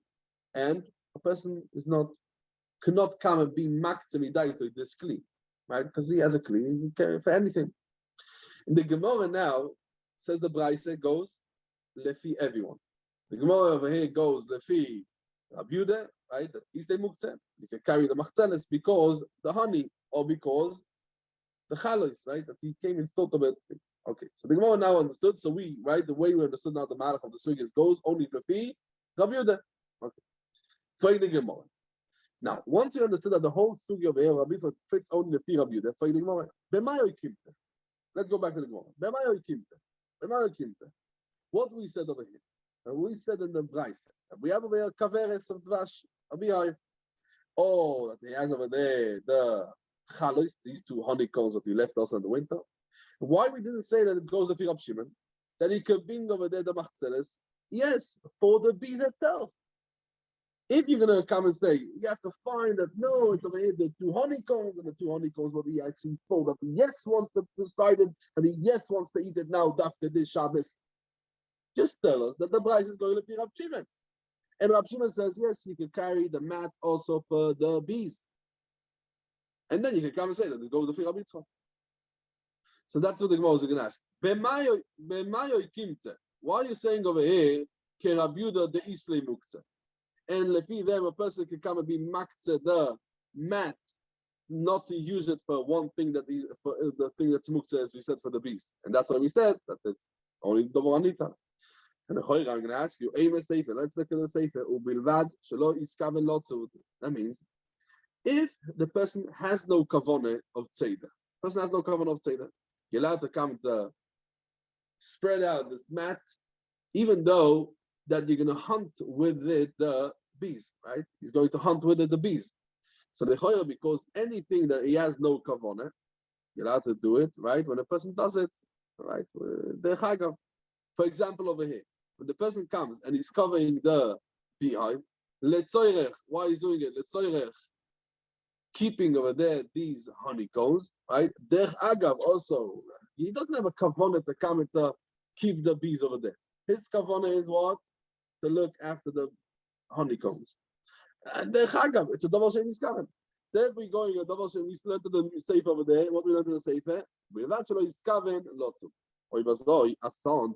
and a person cannot come and be maktzeh midai to this kli. right? Because he has a kli, he's carrying for anything. In the Gemara now, says the Beitza goes, lefi everyone. The Gemara over here goes, lefi Rabbi Yehuda, right? That is the muktzeh. You can carry the machzeles because the honey, or because the chalos, right? That he came and thought about it. Okay, so the Gemara now understood. So we, right, the way we understood now the malach of the sugis goes only lefi Rabbi Yehuda. Okay, for the Gemara. Now, once you understood that the whole sugi of here, Rabbi Yitzchak fits only lefi Rabbi Yehuda, for the Gemara. B'mayo kimte. Let's go back to the Gemara. B'mayo kimte. B'mayo kimte. What we said over here, and we said in the Beitza, we have over here kaveres of dvash, a beehive. Oh, that he has over there the chalos, these two honeycombs that he left us in the winter. Why we didn't say that it goes to Rab Shimon, that he could bring over there the machzeles? Yes, for the bees itself. If you're gonna come and say you have to find that no, it's over here the two honeycombs, and the two honeycombs what he actually told that he yes wants to decide it and he yes wants to eat it now. Dafka this Shabbos. Just tell us that the price is going to be Rab Shimon. And Rab Shimon says, yes, you can carry the mat also for the bees. And then you can come and say that it goes to Rab Yitzchak. So that's what the Gemara is going to ask. B'mayo kimte. Why are you saying over here, Ke Rab Yehuda de Islay muktzeh? And lefi them, a person can come and be maktzeh the mat, not to use it for one thing that is for the thing that's muktzeh, as we said for the bees. And that's why we said that it's only the anita. And I'm going to ask you, let's look at the Sefer. That means if the person has no kavanah of tzeder, you're allowed to come to spread out this mat, even though that you're going to hunt with it the bees, right? He's going to hunt with it the bees. So the because anything that he has no kavanah, you're allowed to do it, right? When a person does it, right? For example, over here. When the person comes and he's covering the beehive, letzoirech, why he's doing it? Letzoirech, keeping over there these honeycombs, right? Derech agav also, he doesn't have a kavanah to come and to keep the bees over there. His kavanah is what? To look after the honeycombs. And derech agav, it's a davar she'en niskaven. So if we're going a davar she'en, we learned to the safe over there. What we learned to the safe? We eventually niskaven lotzu.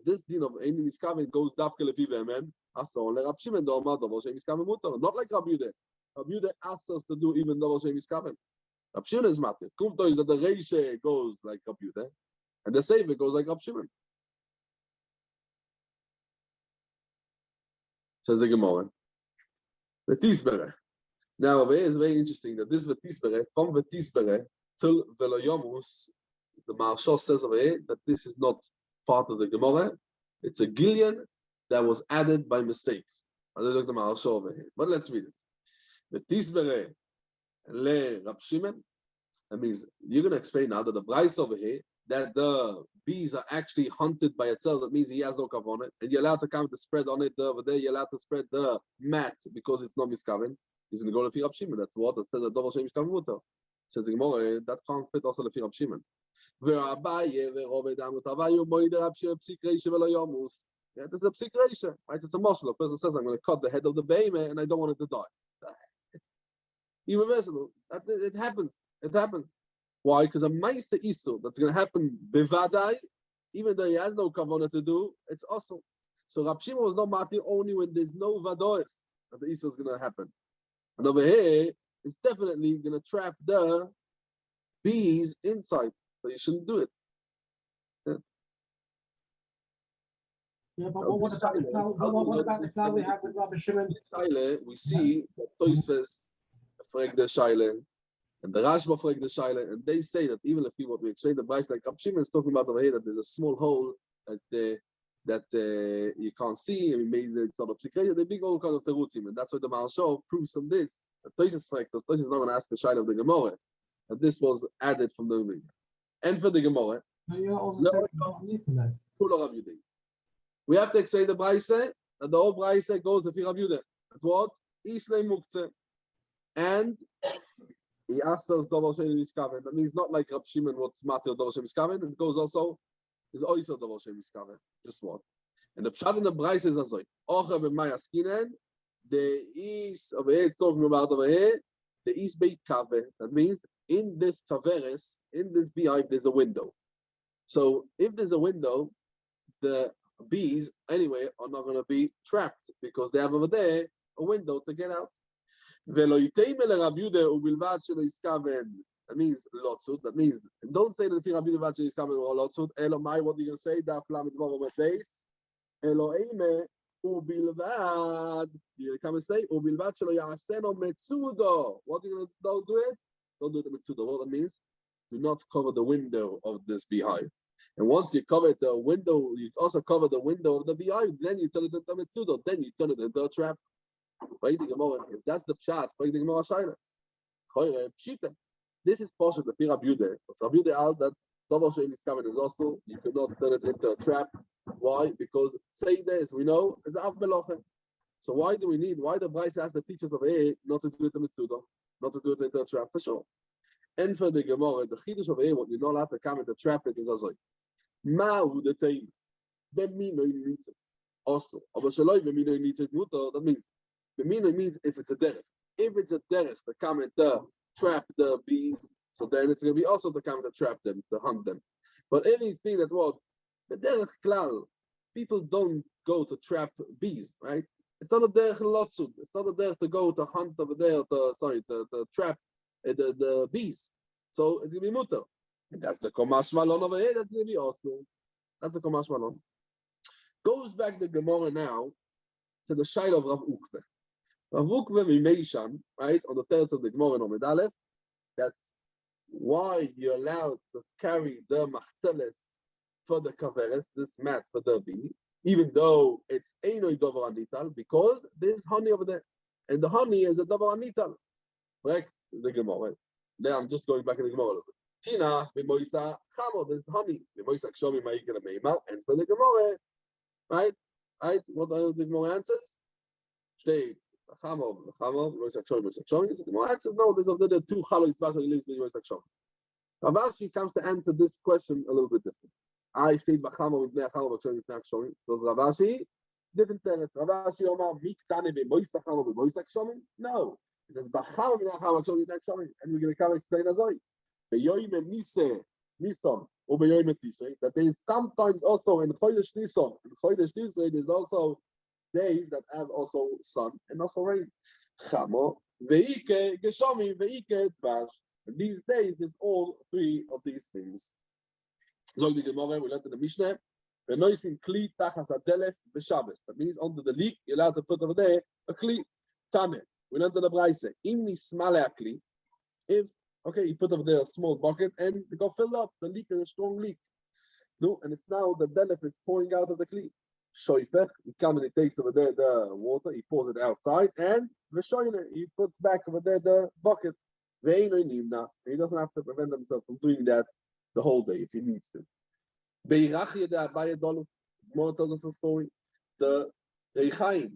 This din of any miskaven goes dafke lefi ve'emen. Ason le Rab Shimon do'amar davar she'en miskaven mutar. Not like Rabbi Yehuda. Rabbi Yehuda asks us to do even davar she'en miskaven. Rab Shimon is matir. Kumto is that the reishe goes like Rabbi Yehuda, and the sefer goes like Rab Shimon. Says the Gemara. The tisbere. Now over here is very interesting that this is the tisbere from the tisbere till veloyomus. The Marshal says over here that this is not part of the Gemara. It's a Gillian that was added by mistake. I don't look the Marshal over here, but let's read it. The Tisbere le Rab Shimon. That means you're going to explain now that the Beitza over here that the bees are actually hunted by itself. That means he has no kav on it, and you're allowed to come to spread on it over there. You're allowed to spread the mat because it's not miskaven. He's going to go to Rab Shimon. That's what it says. That double shame miskaven mutar. Says the Gemara that can't fit also to Rab Shimon. Yeah, there's a psik reisha, right? It's a mashal. A person says, I'm going to cut the head of the behemoth and I don't want it to die. Irreversible. It happens. It happens. Why? Because a ma'aseh isur that's going to happen bevadai, even though he has no kavanah to do, it's also. So Rab Shimon was not matir only when there's no vadois that the isur is going to happen. And over here, it's definitely going to trap the bees inside. So you shouldn't do it. Yeah, but what about the flower we have with Rabbi Shimon? We see that Toisves frag the Shaila and the Rashba frag the Shaila, and they say that even if what we explained the Beitza, like Rabbi Shimon is talking about over here, that there's a small hole that you can't see, and maybe it's not a psikreya, they big all kind of terutim, and that's why the Marshal proves from this. That Toisves frag, because Toisves is not going to ask the Shaila of the Gemara, that this was added from the Ummah. And for the Gemara, we have to explain the Beitza, that the whole Beitza goes to Rab Yehuda. That's what? Islay muktzeh. And he asks us davar she'en miskaven. That means not like Rab Shimon what's matir davar she'en miskaven. It goes also, is also davar she'en miskaven. Just what? And the pshat in the Beitza is as Ocha b'may askinen, the is over here, talking about over here, the is beikave. That means in this kaveres, in this beehive, there's a window. So if there's a window, the bees anyway are not going to be trapped because they have over there a window to get out. That means lotzut. That means don't say that the Rabbi Yehuda is coming or lotzut. Elomai, what are you going to say? Daf lamed vav with face. Eloime ubilvad. You come and say ubilvad shelo yaseno metzudo. What are you going to don't do it? Don't do it metzudo. What that means? Do not cover the window of this beehive. And once you cover the window, you also cover the window of the beehive. Then you turn it into metzudo. Then you turn it into a trap. If that's the pshat, this is possible. The Rabbi Yehuda. Rabbi Yehuda out that double shame is coming is also you cannot turn it into a trap. Why? Because say this we know is av meloche. So why do we need? Why the Beitza has the teachers of A not to do it in mitzuda, not to do it into a trap for sure. And for the Gemara, the chiddush of A, what you're not allowed to come into a trap it is azoi. Ma'u the teim. B'mino nitzet. Also, aber shaloi b'mino nitzet mutar. That means b'mino means if it's a derech. If it's a derech to come and trap the bees, so then it's going to be also to come to trap them, to hunt them. But anything that what the derech klal, people don't go to trap bees, right? It's not a derech lotzud. It's not a derech to go to hunt over there, to trap the bees. So it's going to be mutar. And that's the komash malon over here. That's going to be also. That's the komash malon. Goes back the Gemara now to the shaila of Rav Ukve. Rav Ukve Meishan, right, on the third of the Gemara in Omid Aleph, that's why you're allowed to carry the machzeles for the kaveres, this mat for the bee, even though it's einoi davar anital, because there's honey over there. And the honey is a davar anital. Right? The Gemara. Now I'm just going back in the Gemara a little bit. Tina, b'moisa chamo, there's honey. B'moisa kshomi ma'ikel meima, and for the Gemara, right? Right? What the Gemara answers? Stay. Chamo, b'moisa kshomi, b'moisa kshomi. The Gemara answers, no, there's already two chalos b'achal yilis b'moisa kshomi. Ravashi comes to answer this question a little bit different. I stayed b'chamo with b'nei chamo b'kshomi b'nei kshomi. So Ravashi, different teretz. Ravashi Omar, miktane b'moisa chamo b'moisa kshomi. No. It says, b'chamo b'nei chamo b'kshomi b'nei kshomi. And we're going to come explain azoi. Nisan, or Tishrei, that there is sometimes also in Chodesh Nisan, there's also days that have also sun and also rain. Chamo, veike, geshomi, veike, dvash. And these days, there's all three of these things. Zog the Gemara, we learned in the Mishnah, v'noisin kli tachas adelef b'Shabbos. That means under the leak, you're allowed to put over there a kli tane. We learned in the Beitza, im nismale akli, if okay, you put over there a small bucket and it got filled up. The leak is a strong leak. No, and it's now the delef is pouring out of the kli. Shoifech, he comes and he takes over there the water, he pours it outside, and v'shoyne, he puts back over there the bucket. Ve'eino nimna, he doesn't have to prevent himself from doing that the whole day if he needs to. Beirachia de Abaye Dolu, Gemara tells us a story. The Reichaim,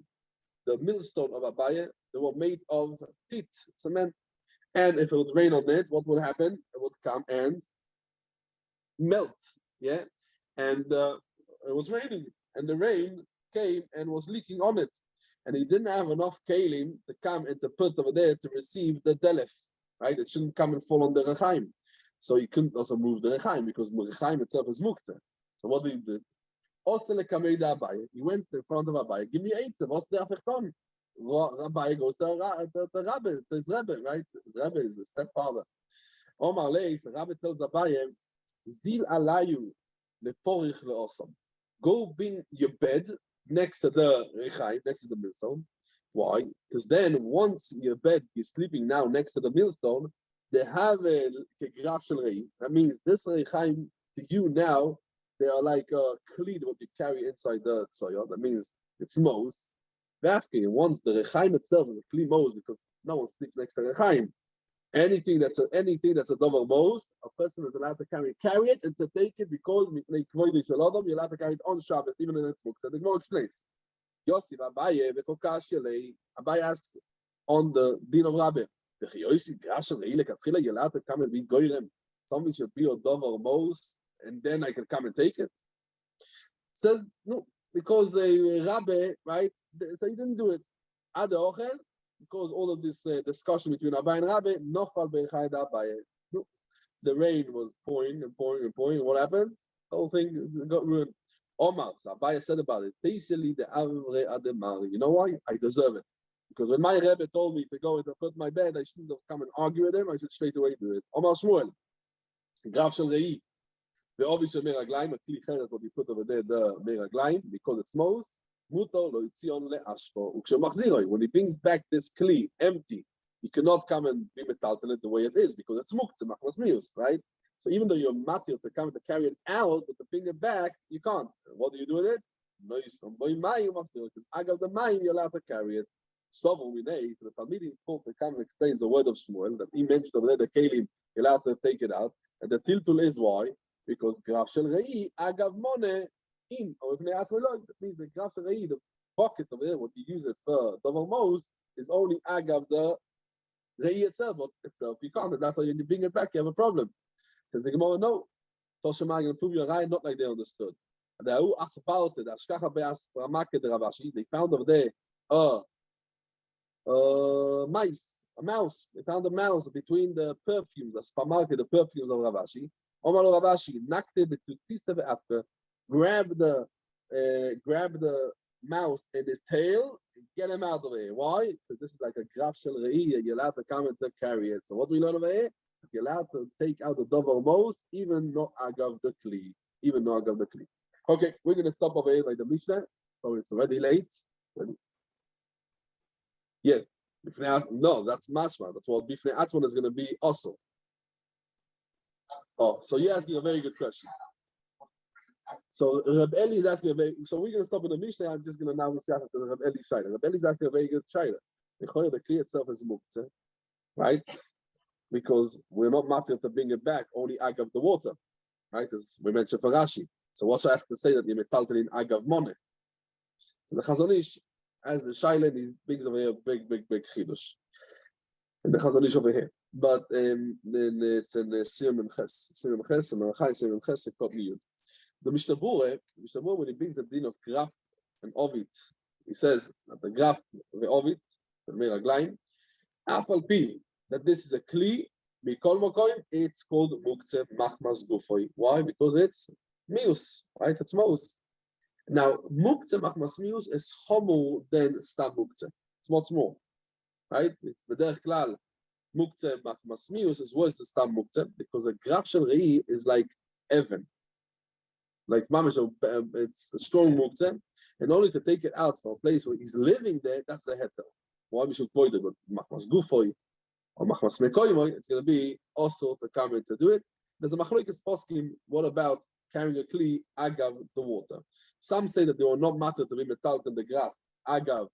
the millstone of Abaye, they were made of tit, cement. And if it would rain on it, what would happen? It would come and melt, yeah? And it was raining, and the rain came and was leaking on it. And he didn't have enough kalim to come and to put over there to receive the delef, right? It shouldn't come and fall on the rechaim. So he couldn't also move the rechaim, because rechaim itself is mukta. So what did he do? He went in front of Abaye, give me eitzah, what's the afechton? Rabbi goes to Rabbi, to his Rebbe, right? His Rebbe is the stepfather. Omar Leis, Rabbi tells Abaye, Zil alayu leporich leosam. Go bring your bed next to the rechaim, next to the millstone. Why? Because then once your bed is sleeping now next to the millstone, they have a kegrach shel rei. That means this rechaim to you now, they are like a klid what you carry inside the soil. That means it's most. Once the rechaim itself is a kli mos, because no one sleeps next to rechaim. Anything that's a dover mos, a person is allowed to carry it and to take it because you're allowed to carry it on Shabbos, even in its book. So the Gemara explains. Yosef Abaye Abaye asks on the din of Rabbi. You're allowed to come and be goyrem. Somebody should be a dover mos, and then I can come and take it. Says no. Because the Rabbi, right, so he didn't do it. Ad Ochel, because all of this discussion between Abaye and Rabbi, Nofal Beichai Abaye. the rain was pouring and pouring and pouring. What happened? The whole thing got ruined. Omar, so Abaya said about it. You know why? I deserve it. Because when my Rebbe told me to go and put my bed, I shouldn't have come and argue with him. I should straight away do it. Omar Shmuel, Graf Shel Rei. The obvious Meraglaim, a kli cheret, what we put over there, the Meraglaim, because it's most. Muto lo yitzion le'ashko. Ukshemachziroi. When he brings back this kli empty, you cannot come and be metaltaled the way it is because it's muktzeh machmas mius, right? So even though you're matir to come to carry it out, but to bring it back, you can't. What do you do with it? No, because I got the mayim, you're allowed to carry it. So we know, so the Talmidim to come and explains the word of Shmuel that he mentioned over there, the kelim, you're allowed to take it out, and the tiltul is why? Because graf shel rei agav mone in or if that means the graf shel rei, the bucket over there, what you use it for davar mos, is only agav the rei itself, but itself you can't. And that's why when you bring it back, you have a problem. Because the Gemara, no, Toshema going to prove you right, not like they understood. They found over there a mouse. They found a mouse between the perfumes, the supermarket, the perfumes of Ravashi. Omar Ravashi, nakte betutisa ve'afka, grab the mouse in his tail and get him out of here. Why? Because this is like a graf shel rei, you're allowed to come and to carry it. So what do we learn over here? You're allowed to take out the davar most, even not agav the kli. Okay, we're going to stop over here like the Mishnah. So it's already late. Yes. No, that's mashma. That's what bifnei atzmon is going to be also. Oh, so you're asking a very good question. So Reb Eli is asking so we're going to stop in the Mishnah. I'm just going to now see after the Reb Eli shayla. Reb Eli is asking a very good shayla. The kli itself is muktzeh, right? Because we're not matter to bring it back, only agav the water, right? As we mentioned for Rashi. So what should I have to say that you metaltal in agav money? The Chazon Ish, as the Shailen, he brings over here a big chidush. And the Chazon Ish over here. But then it's in Siyam and Ches, and Merachai Siyam and Ches, the Mishnah Bure, when he brings the din of Graf and Ovid, he says that the Graf, the Ovid, the Meraglaim, Afal Pi, that this is a kli, mikol mokoim, it's called muktzeh machmas gufoi. Why? Because it's mius, right? It's mos. Now, muktzeh machmas mius is homo than stam muktzeh. It's much more, right? The derech klal, muktzeh machmas mius is worse than stam muktzeh because a graf shel rei is like Evan. Like mamish, it's a strong muktzeh, and only to take it out from a place where he's living there, that's the heter. Why we should point it, but machmas gufoi, or machmas mekoimoy, it's going to be also to come in to do it. There's a machlokes poskim. What about carrying a kli agav the water? Some say that they will not matter to be metalt in the graph agav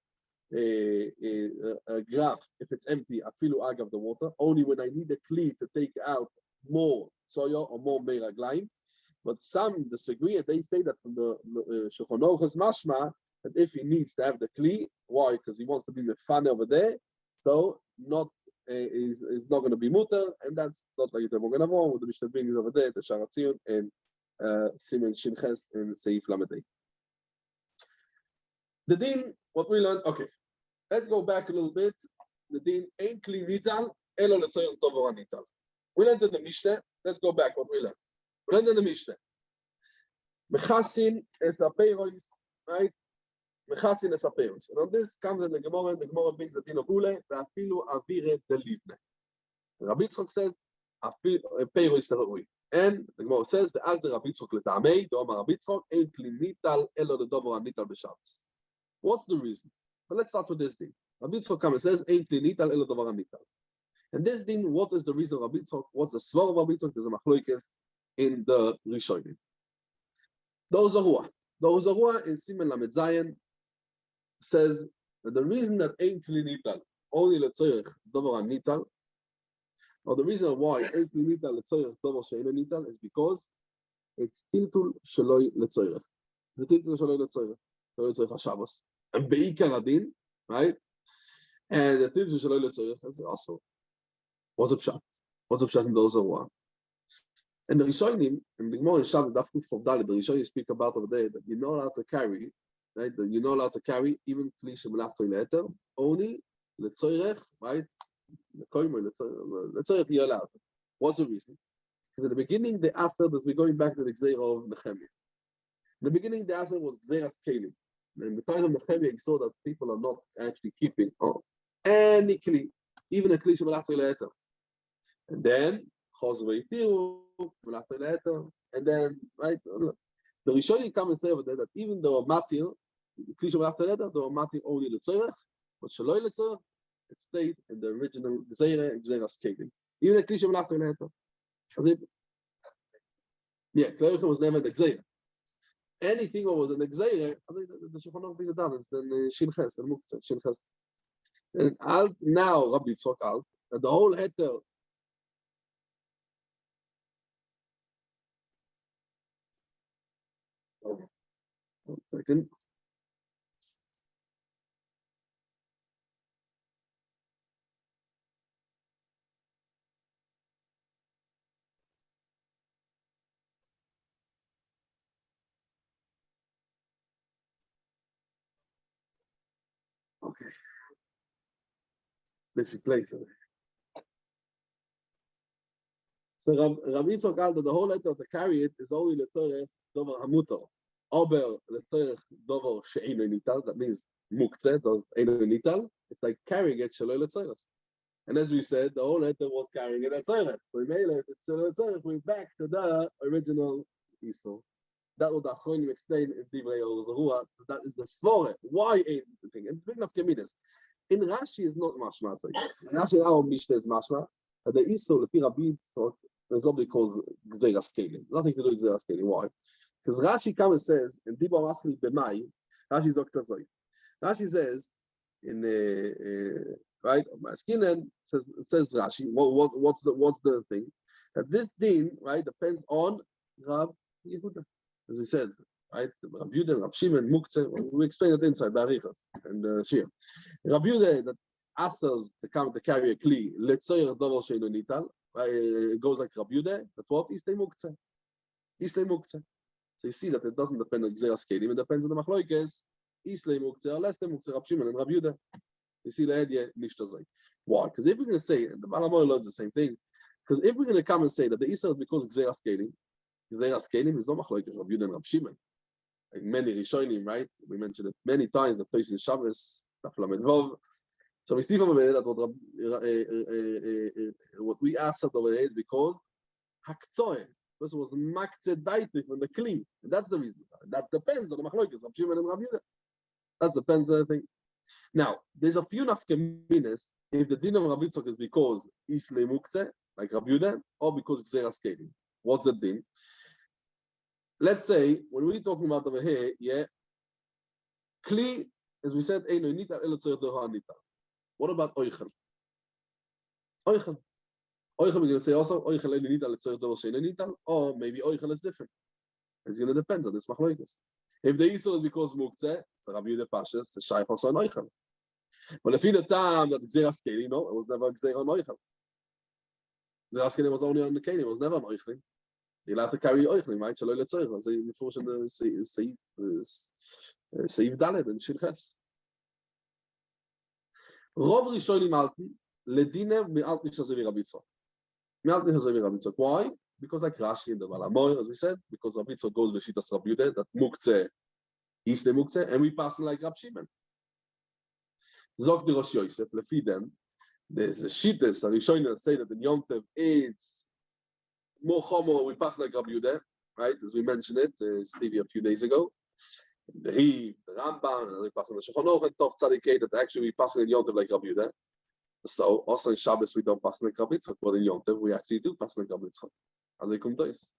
a graph if it's empty. Afilu agav the water. Only when I need a kli to take out more soya or more meraglaim. But some disagree and they say that from the Shulchan Aruch's mashma that if he needs to have the kli, why? Because he wants to be mefane over there. So not is not going to be mutter, and that's not like the Moganavon with the Mishnah brings over there, the Sharatzion and Simen Shinches and Seif Lamadei. The din, what we learned, okay, let's go back a little bit. The din ain't kli nital, elo letzoyos dover nital. We learned in the Mishnah, let's go back what we learned. We learned in the Mishnah. Mechasin es apeiros, right? Mechasin es apeiros. And on this comes in the Gemara brings the din of Ule, ve'afilu avire delivne. Rabbi Yitzchok says, apeiros teroi. And the Gemara says, ve'az de Rabbi Yitzchok letamei, do'amar Rabbi Yitzchok, ein kli nital, elo ledover nital b'Shabbos. What's the reason? But let's start with this din. Rabbi Yitzchok comes and says, ein kli nital, elo dover nital. And this din, what is the reason of Rabbi Yitzchok? What's the svar of Rabbi Yitzchok? There's a machlokes in the Rishonim. Those Zarua in Simen Lamed Zayin says that the reason that Ein Kli Nital only Letzorech Dover Nital, or the reason why Ein Kli Nital Letzorech Dover She'eino Nital is because it's Tiltul Sheloi Letzorech. The Tiltul Sheloi Letzorech, Letzorech HaShabbos, and Beikar Adin, right? And the Tiltul Sheloi Letzorech is also what's up pshat? What's up pshat in those Zarua? And the Rishonim, and the Gemara in Shabbos, Daf Kuf Chav Daled, the Rishonim speak about over there that you're not allowed to carry, right? That you're not allowed to carry even Kli Shemelach Toileter, only Letzoirech, right? Letzoirech you're allowed. What's the reason? Because in the beginning, the Aser, as we're going back to the Gzeira of Nehemiah. In the beginning, the Aser was Gzeiras Kelim. And the time of Nehemiah, he saw that people are not actually keeping any Kli, even a Kli Shemalach Le'eter. And then, Chos Ve'itiru, Shemalach Le'eter. And then, right, the Rishonim come and say over there that even though a Matir, Kli Shemalach Le'eter, though a Matir only L'Tzorech, but Shaloi L'Tzorech, it stayed in the original Gzeiras Kelim. Even a Kli Shemalach Le'eter. Yeah, Kleicha was never the Gzeira. Anything that was an Gzeira, the Shulchan Aruch brings it down. It's then Shin Ches, and Muktzeh, Shin Ches. And alt now, Rabbi Yitzchok alt, and the whole heter. Oh, 1 second. Okay. Let's replace it. So Rabbi Yitzchok out that the whole letter to carry it is only letzorech dover hamutar, aber letzorech dover she'eino nital. That means muktzeh does eino nital. It's like carrying it shaloi letzorech. And as we said, the whole letter was carrying it letzorech. So we made it shaloi letzorech. We're back to the original Esau. That was the Achronim explained in Divrei Orzaruah. That is the svore. Why ain't the thing? And big enough Kemidas. In Rashi is not mashma. So in Rashi our Mishnah is mashma. The Esau lepi Rabbi Yitzchok is what they call Gzeiras Kelim. Nothing to do with Gzeiras Kelim. Why? Because Rashi comes and says in Dibor Asli B'mai. Rashi Zoktazoi. Rashi says in right Maskinan says Rashi. What's the thing? That this din right depends on Rab Yehuda. As we said, right? Rabbi Yehuda, Rab Shimon, Muktzeh. We explained it inside Barichas and Shir. Rabbi Yehuda that asks to come to carry a kli. Letzoyer dover she'eino nital. It goes like Rabbi Yehuda. That's what Islay Muktzeh. Islay Muktzeh. So you see that it doesn't depend on Gzeiras Kelim. It depends on the Machloikes. Islay Muktzeh or less than Muktzeh. Rab Shimon and Rabbi Yehuda. You see the idea nishtazay. Why? Because if we're going to say, and the Malamoy learns the same thing. Because if we're going to come and say that the Isra is because Gzeiras Kelim. Gzeiras Kelim is not Machloikes Rabbi Yehuda and Rab Shimon. Like many Rishonim, right? We mentioned it many times. The Toys in Shabbos, Taflamedvov. So we see from over there that what we asked over there is because Hakzoe. This was Makze Daitik from the Kli. That's the reason. That depends on the Machloikes of Shimon and Rabbi Yehuda. That depends on the thing. Now, there's a few nafkaminas if the din of Rabbi Yitzchok is because Ishle Muktzeh, like Rabbi Yehuda, or because Gzeiras Kelim. What's the din? Let's say, when we're talking about over here, yeah, Kli, as we said, Eino Nital, Elo Tzorech Doha Nital. What about Oichel? Oichel, we're going to say also, Oichel Eino Nital, Tzorech Doha She'eino Nital, or maybe Oichel is different. It's going to depend on this Machloikes. If the Yisur is because Muktzeh, so Rabbi Yehuda Pashas, it's Shaykh also an Oichel. But if in the time that Gzeiras Kelim, no, it was never Gzeir on Oichel. Gzeiras Kelim was only on the Kelim, it was never on Oichel. You're allowed to carry Oichel, right? Shaloi Letzorech, as they enforce in the Seif Dalet and Shin Ches. Rov Rishonim Altin, Ledine Me'alt Nishazevi Rabbi Yitzchok. Me'alt Nishazevi Rabbi Yitzchok. Why? Because like Rashi in the Malamoy, as we said, because Rabbi Yitzchok goes Veshitas Rabbi Yehuda, that Muktzeh, Isle Muktzeh, and we pass like Rab Shimon. Zok de Rosh Yosef, lefi them, there's a Shittas, and Rishonim say that in Yom Tov it's more chomo, we pass like Rabbi Yehuda, right? As we mentioned it, Stevie a few days ago. The Riv, the Rambam, and we pass on the Shulchan Aruch and Tov Tzadikei, that actually we pass in Yom Tov like Rabbi Yehuda. So also in Shabbos we don't pass like Rabbi Yitzchok, but in Yom Tov we actually do pass like Rabbi Yitzchok. As I come to this.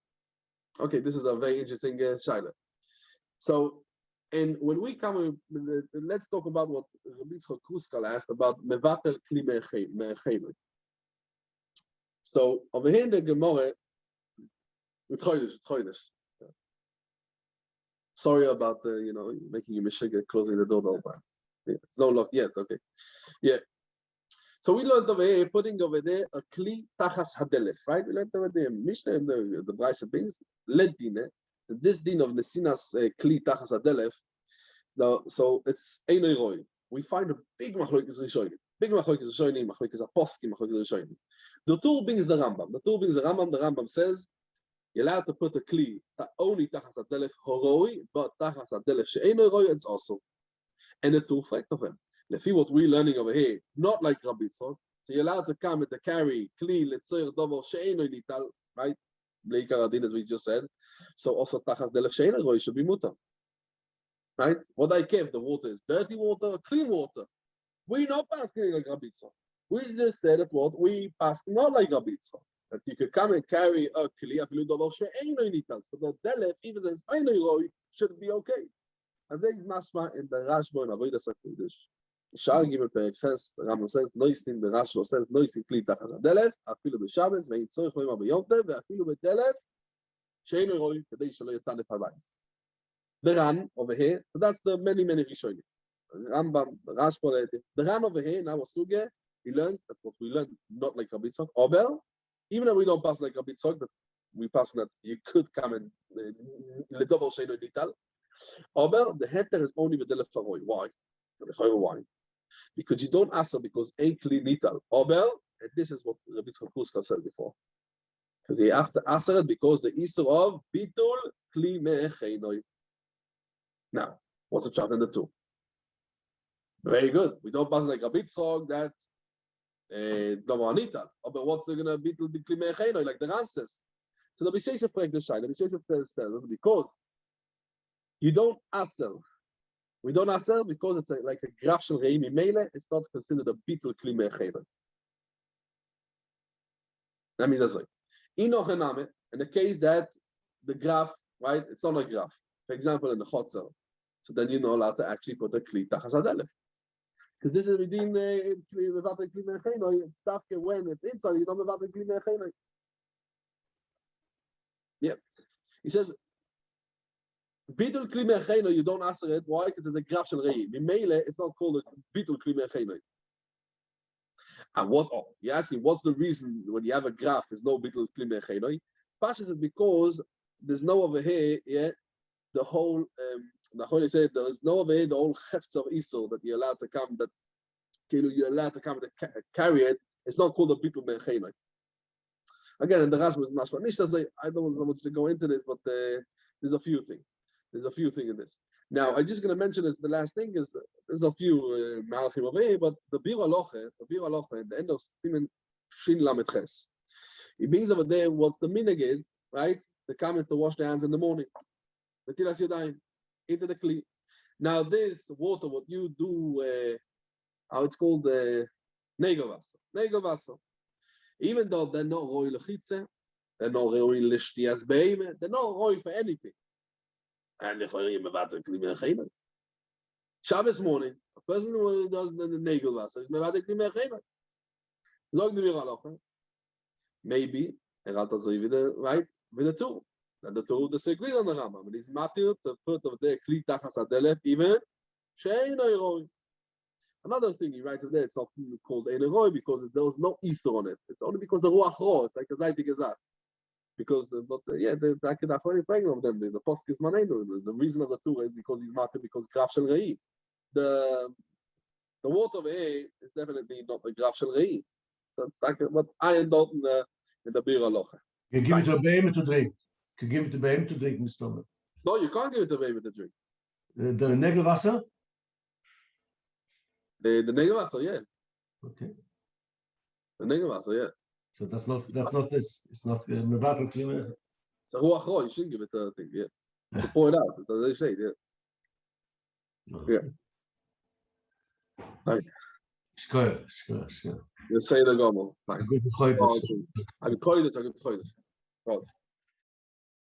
Okay, this is a very interesting shaila. So, and when we come, let's talk about what Rabbi Yitzchok Kruskal asked about Mevatel Kli Me'echelu. So over here in the Gemara, with Chodesh. Sorry about making you mistake closing the door the whole time. Yeah, it's no luck yet. Okay, yeah. So we learned over here, putting over there a kli tachas hadelef, right? We learned over there Mishnah and the Beitza brings led dine. This din of nesinas kli tachas hadelef. So it's einoi roi. We find a big machlokes rishonim, machlokas aposkim, machlokes rishonim. The tool brings the Rambam. The tool brings the Rambam. The Rambam says, you're allowed to put a kli only tachas adelef horoi, but tachas adelef she'eino horoi, it's also. And the two fact of him. Lefi what we're learning over here, not like Rabbi Tzok. So you're allowed to come and to carry kli letzir dover she'eino nital, right? Bleikar adin, as we just said. So also tachas adelef she'eino horoi should be mutar. Right? What I care if the water is dirty water or clean water. We're not passing like Rabbi Tzok. We just said that what we pass not like Rabbi Tzok. That you could come and carry a kli, afilu dover she'eino nital. So the delef, even if it's eino horoi, should be okay. And there is mashma in the Rashba and Avodas HaKodesh. Shar Gimel Perek Ches, the Rambam says, Noistin, the Rashba says, Noistin kli tachas hadelef, afilu b'Shabbos, ve'in tzorich lo'ima b'Yom Tov, ve'afilu b'delef, she'eino horoi, kedei shelo yotanef habayis. The Ran over here, so that's the many Rishonim. Rambam, the Rashba, the Ran over here, now Suge, he learns that what we learn, not like Rabbi Tzok, Ober, even though we don't pass like Rabbi Tzok, that we pass that you could come and l'dover she'eino nital. Ober, the heter is only with the left faroi. Why? Why? Because you don't answer because ain't kli nital. Ober, and this is what Rabbi Tzok said before. Because you have to answer it because the Easter of bitul kli me'echenoi. Now, what's the chart in the two? Very good. We don't pass like Rabbi Tzok that dover nital. Ober, what's going to bitul kli me'echenoi like the Ran says? So the Masechet break the shine. The Masechet says because you don't answer. We don't answer because it's like a graf shel re'im mimele. It's not considered a bitul kli me'echenoi. That means that's like in the case that the graph, right? It's not a graph. For example, in the chotzer, so then you're not allowed to actually put a kli tachas hadelef. Because this is within mevatel kli me'echenoi. It's stuck when it's inside. You don't mevatel kli me'echenoi. Yep. He says. Bitul kli me'echenoi, you don't answer it. Why? Because it's a graf shel re'im. Mimele, it's not called a bitul kli me'echenoi. And what? Oh, you're asking, what's the reason when you have a graph, there's no bitul kli me'echenoi? Pashas is because there's no over here, yeah, the whole, there's no over here, the whole hefts of Esau that you're allowed to come, that you're allowed to come and carry it. It's not called a bitul me'echenoi. Again, in the Rashba is mashma. I don't want to go into this, but there's a few things. There's a few things in this. Now, I'm just going to mention this. The last thing is there's a few malachim over here, but the Bir Aloche, at the end of Siman Shin Lamed Ches, he brings over there what the minhag is, right? The comment to wash their hands in the morning, the tilas yadayim into the kli. Now, this water, what you do, how it's called, negel even though they're not roi lechitze, they're not roi l'shtias beime, they're not roi for anything. And if I am Shabbos morning, a person who does the negel vaser is mevatel kli me'echenoi. Zog the Bir Aloche. Maybe right with the two. And the two disagree on the Rambam. And he's matir to put of their kli tachas hadelef even she'eino horoi. Another thing he writes over there, it's not called eino horoi because there was no Easter on it. It's only because the ruach ro, it's like a zaytik gezat. Because the Akidach fragment of them, the Posuk is Manenu. The reason of the two is because he's matter because graf shel re'im. The water over here is definitely not the graf shel re'im. So it's like what I am not in the Bir Aloche. You give it to a baby to drink. You give it to a baby to drink, Mr. Tomer. No, you can't give it to a baby to drink. The negelwasser? The negelwasser, yeah. Okay. The negelwasser, yeah. So that's not this. It's not mevatel kli me'echenoi. It's a ruach ro. You shouldn't give it to a thing, yeah. To pour it out. It's as they say, yeah. Yeah. Right. Shkoyer. You say the gomal. A good chodesh. I could try this.